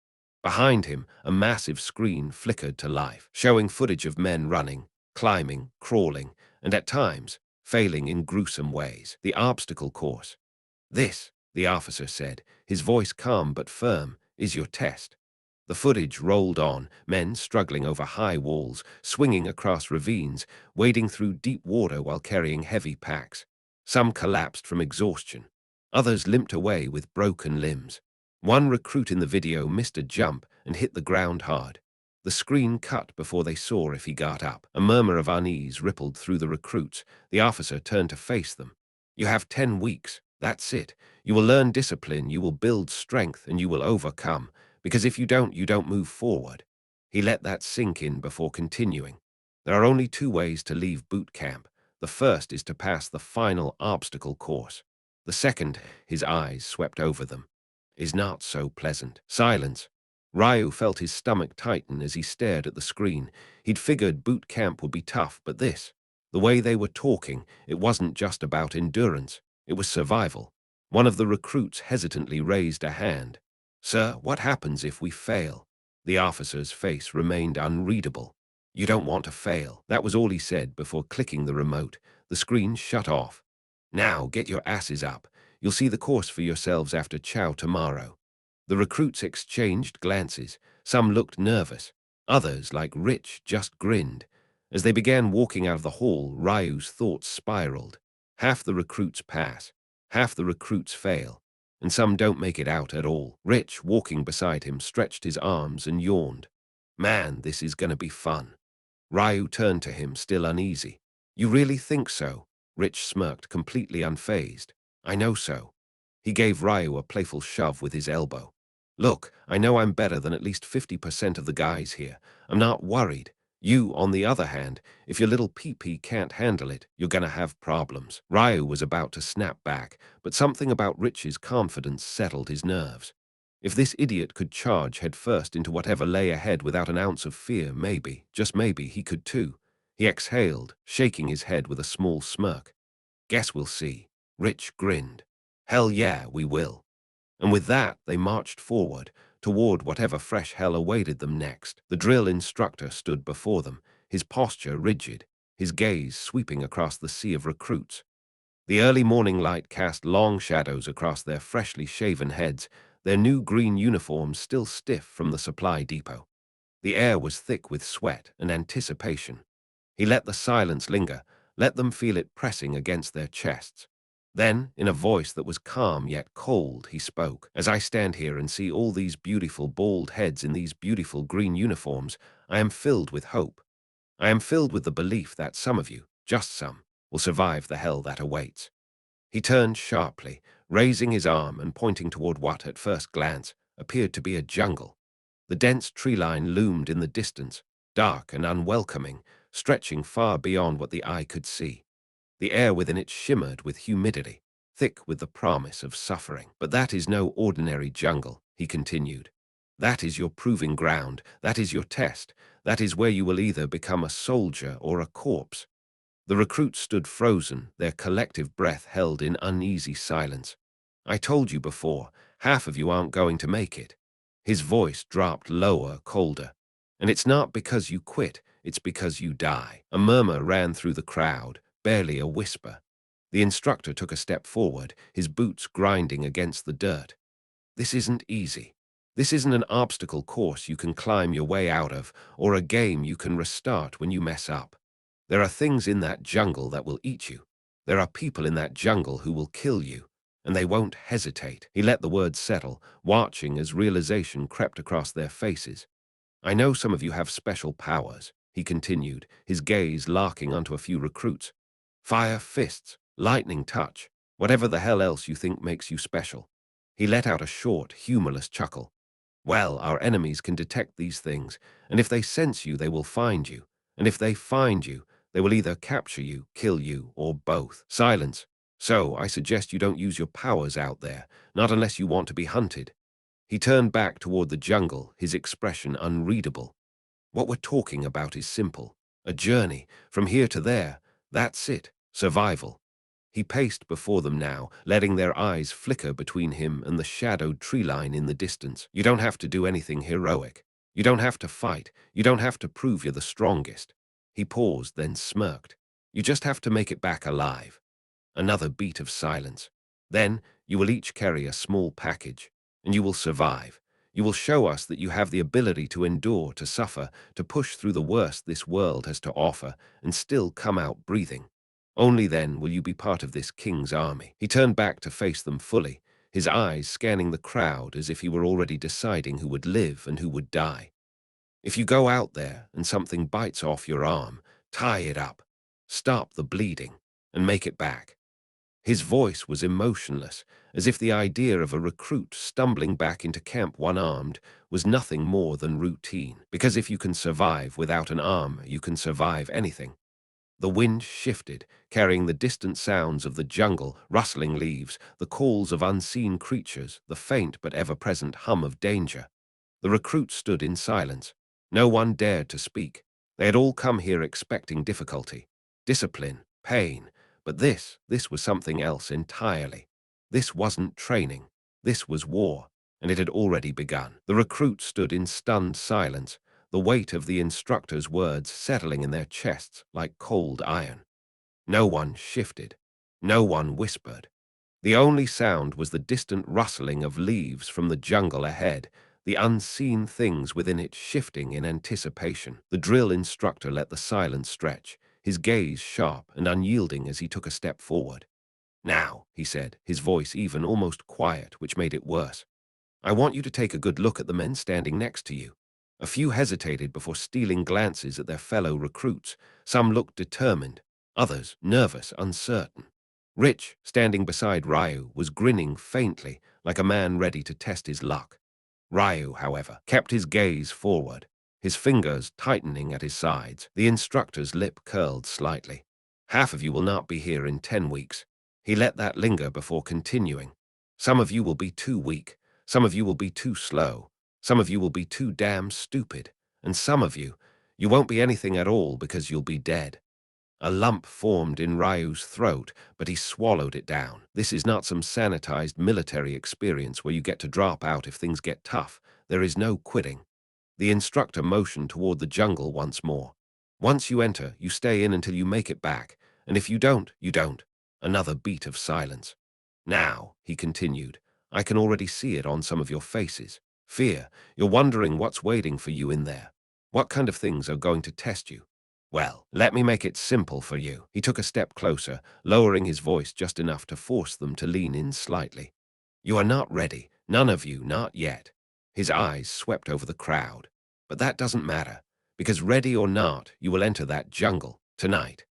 Behind him, a massive screen flickered to life, showing footage of men running, climbing, crawling, and at times, failing in gruesome ways. The obstacle course. This, the officer said, his voice calm but firm, is your test. The footage rolled on, men struggling over high walls, swinging across ravines, wading through deep water while carrying heavy packs. Some collapsed from exhaustion. Others limped away with broken limbs. One recruit in the video missed a jump and hit the ground hard. The screen cut before they saw if he got up. A murmur of unease rippled through the recruits. The officer turned to face them. You have 10 weeks. That's it. You will learn discipline, you will build strength, and you will overcome. Because if you don't move forward. He let that sink in before continuing. There are only 2 ways to leave boot camp. The first is to pass the final obstacle course. The second, his eyes swept over them, is not so pleasant. Silence. Ryu felt his stomach tighten as he stared at the screen. He'd figured boot camp would be tough, but this, the way they were talking, it wasn't just about endurance. It was survival. One of the recruits hesitantly raised a hand. Sir, what happens if we fail? The officer's face remained unreadable. You don't want to fail. That was all he said before clicking the remote. The screen shut off. Now, get your asses up. You'll see the course for yourselves after chow tomorrow. The recruits exchanged glances. Some looked nervous. Others, like Rich, just grinned. As they began walking out of the hall, Ryu's thoughts spiraled. Half the recruits pass. Half the recruits fail. And some don't make it out at all. Rich, walking beside him, stretched his arms and yawned. Man, this is gonna be fun. Ryu turned to him, still uneasy. You really think so? Rich smirked, completely unfazed. I know so. He gave Ryu a playful shove with his elbow. Look, I know I'm better than at least 50% of the guys here. I'm not worried. You, on the other hand, if your little pee-pee can't handle it, you're gonna have problems. Ryu was about to snap back, but something about Rich's confidence settled his nerves. If this idiot could charge headfirst into whatever lay ahead without an ounce of fear, maybe, just maybe, he could too. He exhaled, shaking his head with a small smirk. Guess we'll see. Rich grinned. Hell yeah, we will. And with that, they marched forward, toward whatever fresh hell awaited them next. The drill instructor stood before them, his posture rigid, his gaze sweeping across the sea of recruits. The early morning light cast long shadows across their freshly shaven heads, their new green uniforms still stiff from the supply depot. The air was thick with sweat and anticipation. He let the silence linger, let them feel it pressing against their chests. Then, in a voice that was calm yet cold, he spoke. As I stand here and see all these beautiful bald heads in these beautiful green uniforms, I am filled with hope. I am filled with the belief that some of you, just some, will survive the hell that awaits. He turned sharply, raising his arm and pointing toward what, at first glance, appeared to be a jungle. The dense tree line loomed in the distance, dark and unwelcoming, stretching far beyond what the eye could see. The air within it shimmered with humidity, thick with the promise of suffering. But that is no ordinary jungle, he continued. That is your proving ground, that is your test, that is where you will either become a soldier or a corpse. The recruits stood frozen, their collective breath held in uneasy silence. I told you before, half of you aren't going to make it. His voice dropped lower, colder. And it's not because you quit, it's because you die. A murmur ran through the crowd, barely a whisper. The instructor took a step forward, his boots grinding against the dirt. This isn't easy. This isn't an obstacle course you can climb your way out of, or a game you can restart when you mess up. There are things in that jungle that will eat you. There are people in that jungle who will kill you. and they won't hesitate. He let the words settle, watching as realization crept across their faces. I know some of you have special powers, he continued, his gaze larking onto a few recruits. Fire fists, lightning touch, whatever the hell else you think makes you special. He let out a short, humorless chuckle. Well, our enemies can detect these things, and if they sense you, they will find you. And if they find you, they will either capture you, kill you, or both. Silence. So, I suggest you don't use your powers out there, not unless you want to be hunted. He turned back toward the jungle, his expression unreadable. What we're talking about is simple. A journey, from here to there. That's it. Survival. He paced before them now, letting their eyes flicker between him and the shadowed tree line in the distance. You don't have to do anything heroic. You don't have to fight. You don't have to prove you're the strongest. He paused, then smirked. You just have to make it back alive. Another beat of silence. Then you will each carry a small package, and you will survive. You will show us that you have the ability to endure, to suffer, to push through the worst this world has to offer, and still come out breathing. Only then will you be part of this king's army. He turned back to face them fully, his eyes scanning the crowd as if he were already deciding who would live and who would die. If you go out there and something bites off your arm, tie it up, stop the bleeding, and make it back. His voice was emotionless, as if the idea of a recruit stumbling back into camp one-armed was nothing more than routine. Because if you can survive without an arm, you can survive anything. The wind shifted, carrying the distant sounds of the jungle, rustling leaves, the calls of unseen creatures, the faint but ever-present hum of danger. The recruits stood in silence. No one dared to speak. They had all come here expecting difficulty, discipline, pain. But this was something else entirely. This wasn't training. This was war, and it had already begun. The recruits stood in stunned silence, the weight of the instructor's words settling in their chests like cold iron. No one shifted. No one whispered. The only sound was the distant rustling of leaves from the jungle ahead, the unseen things within it shifting in anticipation. The drill instructor let the silence stretch, his gaze sharp and unyielding as he took a step forward. Now, he said, his voice even almost quiet, which made it worse. I want you to take a good look at the men standing next to you. A few hesitated before stealing glances at their fellow recruits. Some looked determined, others nervous, uncertain. Rich, standing beside Ryu, was grinning faintly, like a man ready to test his luck. Ryu, however, kept his gaze forward, his fingers tightening at his sides. The instructor's lip curled slightly. Half of you will not be here in 10 weeks. He let that linger before continuing. Some of you will be too weak. Some of you will be too slow. Some of you will be too damn stupid. And some of you won't be anything at all because you'll be dead. A lump formed in Ryu's throat, but he swallowed it down. This is not some sanitized military experience where you get to drop out if things get tough. There is no quitting. The instructor motioned toward the jungle once more. Once you enter, you stay in until you make it back, and if you don't, you don't. Another beat of silence. Now, he continued, I can already see it on some of your faces. Fear. You're wondering what's waiting for you in there. What kind of things are going to test you? Well, let me make it simple for you. He took a step closer, lowering his voice just enough to force them to lean in slightly. You are not ready. None of you, not yet. His eyes swept over the crowd. But that doesn't matter, because ready or not, you will enter that jungle tonight.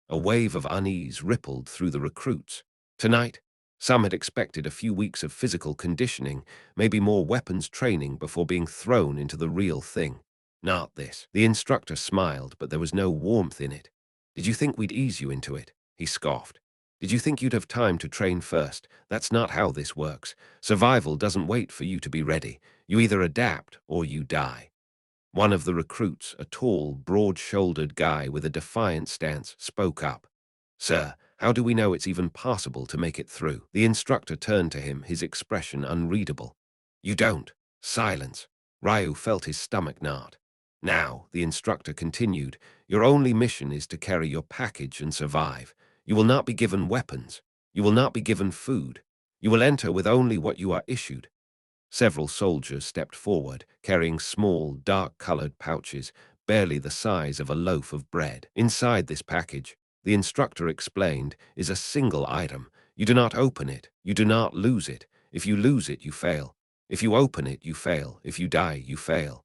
A wave of unease rippled through the recruits. Tonight, some had expected a few weeks of physical conditioning, maybe more weapons training before being thrown into the real thing. Not this. The instructor smiled, but there was no warmth in it. Did you think we'd ease you into it? He scoffed. Did you think you'd have time to train first? That's not how this works. Survival doesn't wait for you to be ready. You either adapt or you die. One of the recruits, a tall, broad-shouldered guy with a defiant stance, spoke up. Sir, how do we know it's even possible to make it through? The instructor turned to him, his expression unreadable. You don't. Silence. Ryu felt his stomach knot. Now, the instructor continued, your only mission is to carry your package and survive. You will not be given weapons. You will not be given food. You will enter with only what you are issued. Several soldiers stepped forward, carrying small, dark-colored pouches, barely the size of a loaf of bread. Inside this package, the instructor explained, is a single item, You do not open it. You do not lose it. If you lose it, you fail. If you open it, you fail. If you die, you fail.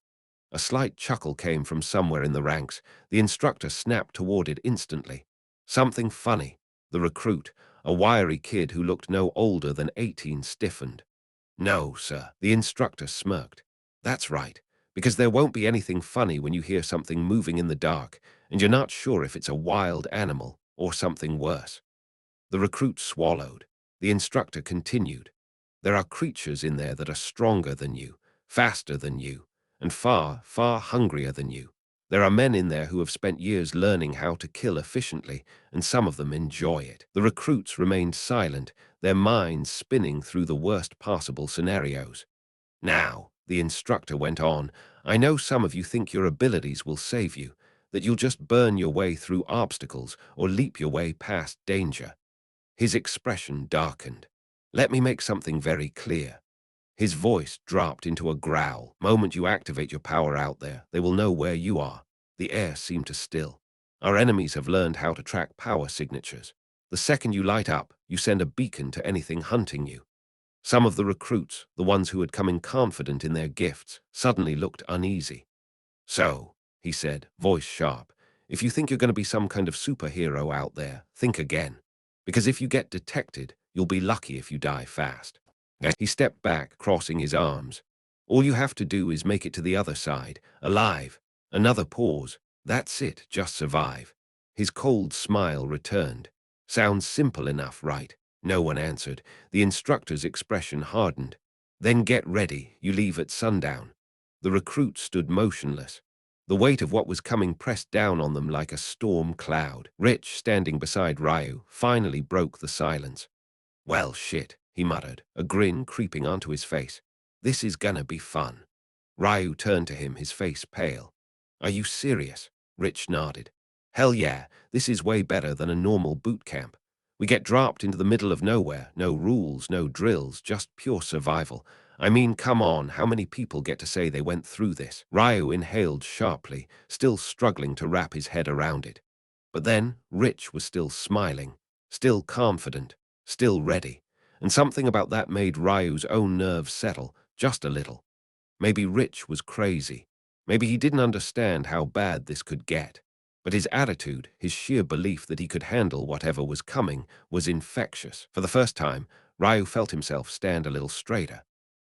A slight chuckle came from somewhere in the ranks. The instructor snapped toward it instantly. Something funny. The recruit, a wiry kid who looked no older than 18, stiffened. No, sir, the instructor smirked. That's right, because there won't be anything funny when you hear something moving in the dark, and you're not sure if it's a wild animal or something worse. The recruit swallowed. The instructor continued. There are creatures in there that are stronger than you, faster than you, and far, far hungrier than you. There are men in there who have spent years learning how to kill efficiently, and some of them enjoy it. The recruits remained silent, their minds spinning through the worst possible scenarios. Now, the instructor went on, I know some of you think your abilities will save you, that you'll just burn your way through obstacles or leap your way past danger. His expression darkened. Let me make something very clear. His voice dropped into a growl. Moment you activate your power out there, they will know where you are. The air seemed to still. Our enemies have learned how to track power signatures. The second you light up, you send a beacon to anything hunting you. Some of the recruits, the ones who had come in confident in their gifts, suddenly looked uneasy. So, he said, voice sharp, if you think you're going to be some kind of superhero out there, think again. Because if you get detected, you'll be lucky if you die fast. He stepped back, crossing his arms. All you have to do is make it to the other side, alive. Another pause. That's it, just survive. His cold smile returned. Sounds simple enough, right? No one answered. The instructor's expression hardened. Then get ready, you leave at sundown. The recruits stood motionless. The weight of what was coming pressed down on them like a storm cloud. Rich, standing beside Ryu, finally broke the silence. Well, shit, he muttered, a grin creeping onto his face. This is gonna be fun. Ryu turned to him, his face pale. Are you serious? Rich nodded. Hell yeah, this is way better than a normal boot camp. We get dropped into the middle of nowhere, no rules, no drills, just pure survival. I mean, come on, how many people get to say they went through this? Ryu inhaled sharply, still struggling to wrap his head around it. But then, Rich was still smiling, still confident, still ready, and something about that made Ryu's own nerves settle, just a little. Maybe Rich was crazy. Maybe he didn't understand how bad this could get. But his attitude, his sheer belief that he could handle whatever was coming, was infectious. For the first time, Ryu felt himself stand a little straighter.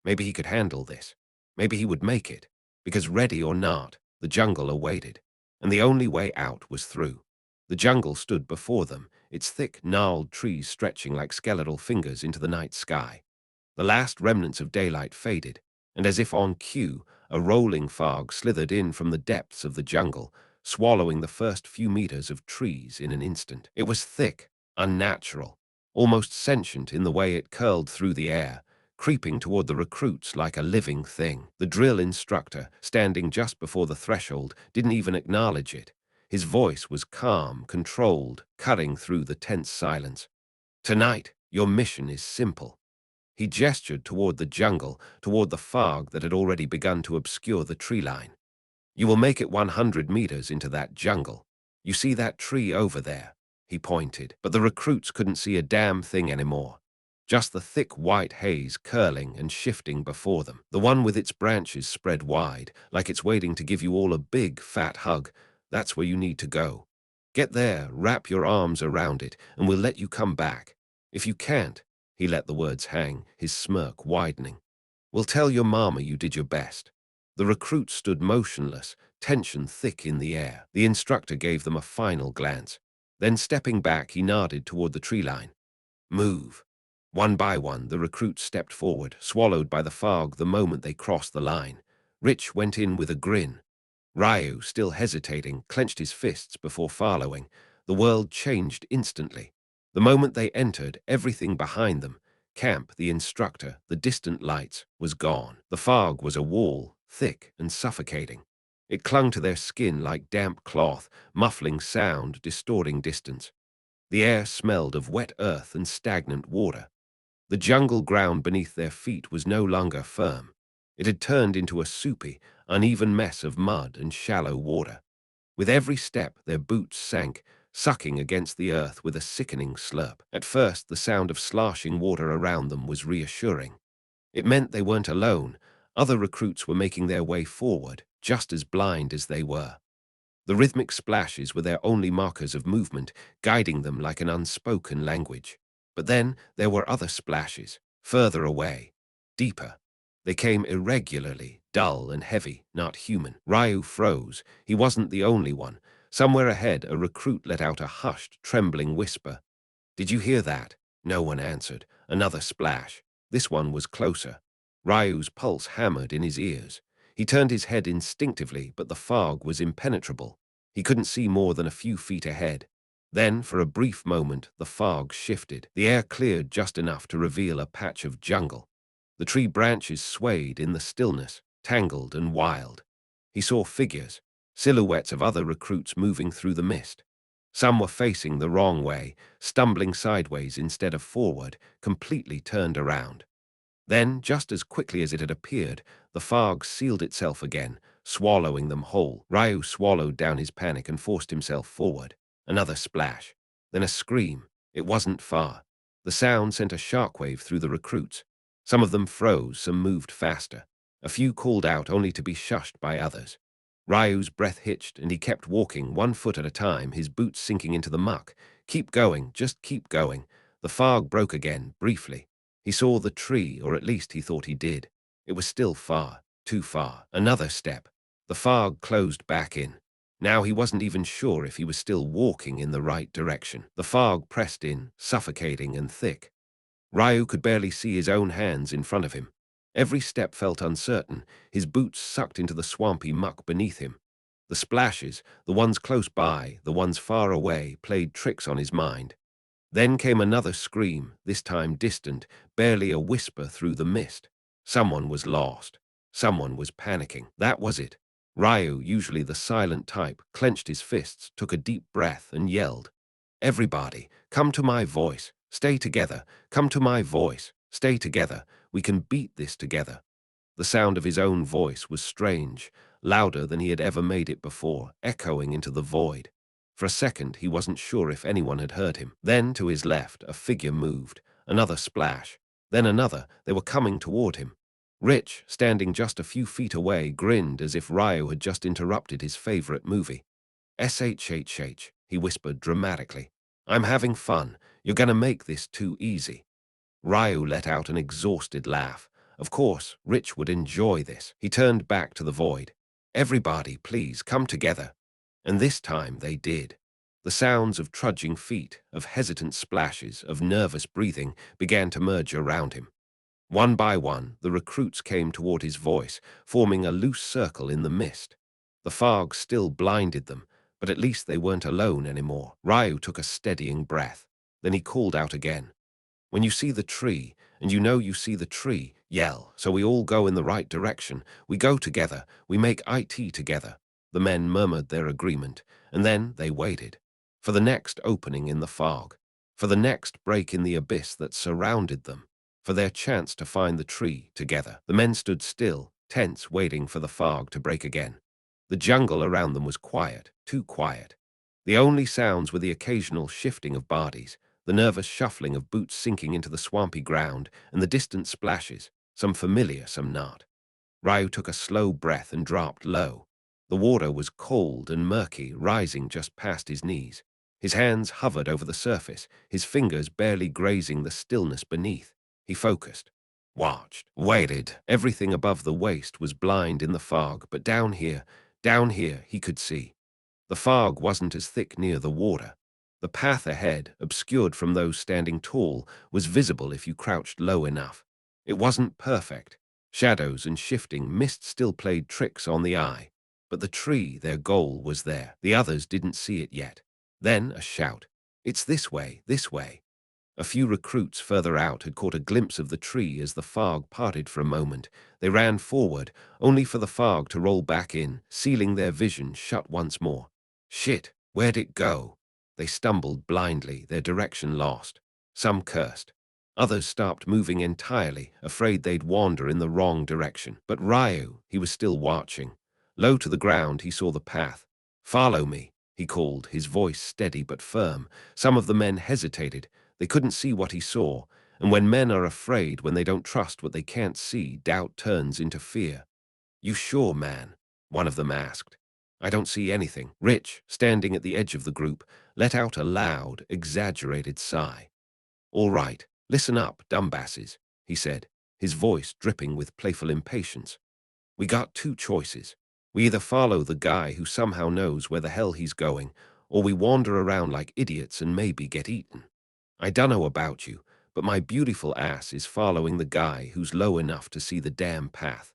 Maybe he could handle this. Maybe he would make it. Because ready or not, the jungle awaited. And the only way out was through. The jungle stood before them, its thick, gnarled trees stretching like skeletal fingers into the night sky. The last remnants of daylight faded, and as if on cue, a rolling fog slithered in from the depths of the jungle, swallowing the first few meters of trees in an instant. It was thick, unnatural, almost sentient in the way it curled through the air, creeping toward the recruits like a living thing. The drill instructor, standing just before the threshold, didn't even acknowledge it. His voice was calm, controlled, cutting through the tense silence. Tonight, your mission is simple. He gestured toward the jungle, toward the fog that had already begun to obscure the tree line. You will make it 100 meters into that jungle. You see that tree over there? He pointed, but the recruits couldn't see a damn thing anymore. Just the thick white haze curling and shifting before them. The one with its branches spread wide, like it's waiting to give you all a big, fat hug. That's where you need to go. Get there, wrap your arms around it, and we'll let you come back. If you can't, he let the words hang, his smirk widening, we'll tell your mama you did your best. The recruits stood motionless, tension thick in the air. The instructor gave them a final glance. Then stepping back, he nodded toward the tree line. Move. One by one, the recruits stepped forward, swallowed by the fog the moment they crossed the line. Rich went in with a grin. Ryu, still hesitating, clenched his fists before following. The world changed instantly. The moment they entered, everything behind them, camp, the instructor, the distant lights, was gone. The fog was a wall, thick and suffocating. It clung to their skin like damp cloth, muffling sound, distorting distance. The air smelled of wet earth and stagnant water. The jungle ground beneath their feet was no longer firm. It had turned into a soupy, uneven mess of mud and shallow water. With every step, their boots sank, sucking against the earth with a sickening slurp. At first, the sound of sloshing water around them was reassuring. It meant they weren't alone. Other recruits were making their way forward, just as blind as they were. The rhythmic splashes were their only markers of movement, guiding them like an unspoken language. But then there were other splashes, further away, deeper. They came irregularly, dull and heavy, not human. Ryu froze. He wasn't the only one. Somewhere ahead, a recruit let out a hushed, trembling whisper. "Did you hear that?" No one answered. Another splash. This one was closer. Ryu's pulse hammered in his ears. He turned his head instinctively, but the fog was impenetrable. He couldn't see more than a few feet ahead. Then, for a brief moment, the fog shifted. The air cleared just enough to reveal a patch of jungle. The tree branches swayed in the stillness, tangled and wild. He saw figures, silhouettes of other recruits moving through the mist. Some were facing the wrong way, stumbling sideways instead of forward, completely turned around. Then, just as quickly as it had appeared, the fog sealed itself again, swallowing them whole. Ryu swallowed down his panic and forced himself forward. Another splash. Then a scream. It wasn't far. The sound sent a shockwave through the recruits. Some of them froze, some moved faster. A few called out only to be shushed by others. Ryu's breath hitched, and he kept walking, 1 foot at a time, his boots sinking into the muck. Keep going, just keep going. The fog broke again, briefly. He saw the tree, or at least he thought he did. It was still far, too far. Another step. The fog closed back in. Now he wasn't even sure if he was still walking in the right direction. The fog pressed in, suffocating and thick. Ryu could barely see his own hands in front of him. Every step felt uncertain, his boots sucked into the swampy muck beneath him. The splashes, the ones close by, the ones far away, played tricks on his mind. Then came another scream, this time distant, barely a whisper through the mist. Someone was lost. Someone was panicking. That was it. Ryu, usually the silent type, clenched his fists, took a deep breath, and yelled, "Everybody, come to my voice. Stay together. Come to my voice. Stay together. We can beat this together." The sound of his own voice was strange, louder than he had ever made it before, echoing into the void. For a second, he wasn't sure if anyone had heard him. Then, to his left, a figure moved. Another splash. Then another. They were coming toward him. Rich, standing just a few feet away, grinned as if Ryu had just interrupted his favorite movie. "SHHH," he whispered dramatically. "I'm having fun. You're gonna make this too easy." Ryu let out an exhausted laugh. Of course, Rich would enjoy this. He turned back to the void. "Everybody, please, come together." And this time they did. The sounds of trudging feet, of hesitant splashes, of nervous breathing began to merge around him. One by one, the recruits came toward his voice, forming a loose circle in the mist. The fog still blinded them, but at least they weren't alone anymore. Ryu took a steadying breath. Then he called out again. "When you see the tree, and you know you see the tree, yell, so we all go in the right direction. We go together. We make IT together." The men murmured their agreement, and then they waited. For the next opening in the fog. For the next break in the abyss that surrounded them. For their chance to find the tree together. The men stood still, tense, waiting for the fog to break again. The jungle around them was quiet, too quiet. The only sounds were the occasional shifting of bodies, the nervous shuffling of boots sinking into the swampy ground, and the distant splashes, some familiar, some not. Ryu took a slow breath and dropped low. The water was cold and murky, rising just past his knees. His hands hovered over the surface, his fingers barely grazing the stillness beneath. He focused, watched, waited. Everything above the waist was blind in the fog, but down here, he could see. The fog wasn't as thick near the water. The path ahead, obscured from those standing tall, was visible if you crouched low enough. It wasn't perfect. Shadows and shifting mist still played tricks on the eye. But the tree, their goal, was there. The others didn't see it yet. Then a shout. "It's this way, this way." A few recruits further out had caught a glimpse of the tree as the fog parted for a moment. They ran forward, only for the fog to roll back in, sealing their vision shut once more. Shit, where'd it go? They stumbled blindly, their direction lost. Some cursed. Others stopped moving entirely, afraid they'd wander in the wrong direction. But Ryu, he was still watching. Low to the ground, he saw the path. "Follow me." he called, his voice steady but firm. Some of the men hesitated. They couldn't see what he saw, and when men are afraid, when they don't trust what they can't see, doubt turns into fear. "You sure, man?" one of them asked. "I don't see anything." Rich, standing at the edge of the group, let out a loud, exaggerated sigh. "All right, listen up, dumbasses," he said, his voice dripping with playful impatience. "We got two choices. We either follow the guy who somehow knows where the hell he's going, or we wander around like idiots and maybe get eaten. I dunno about you, but my beautiful ass is following the guy who's low enough to see the damn path.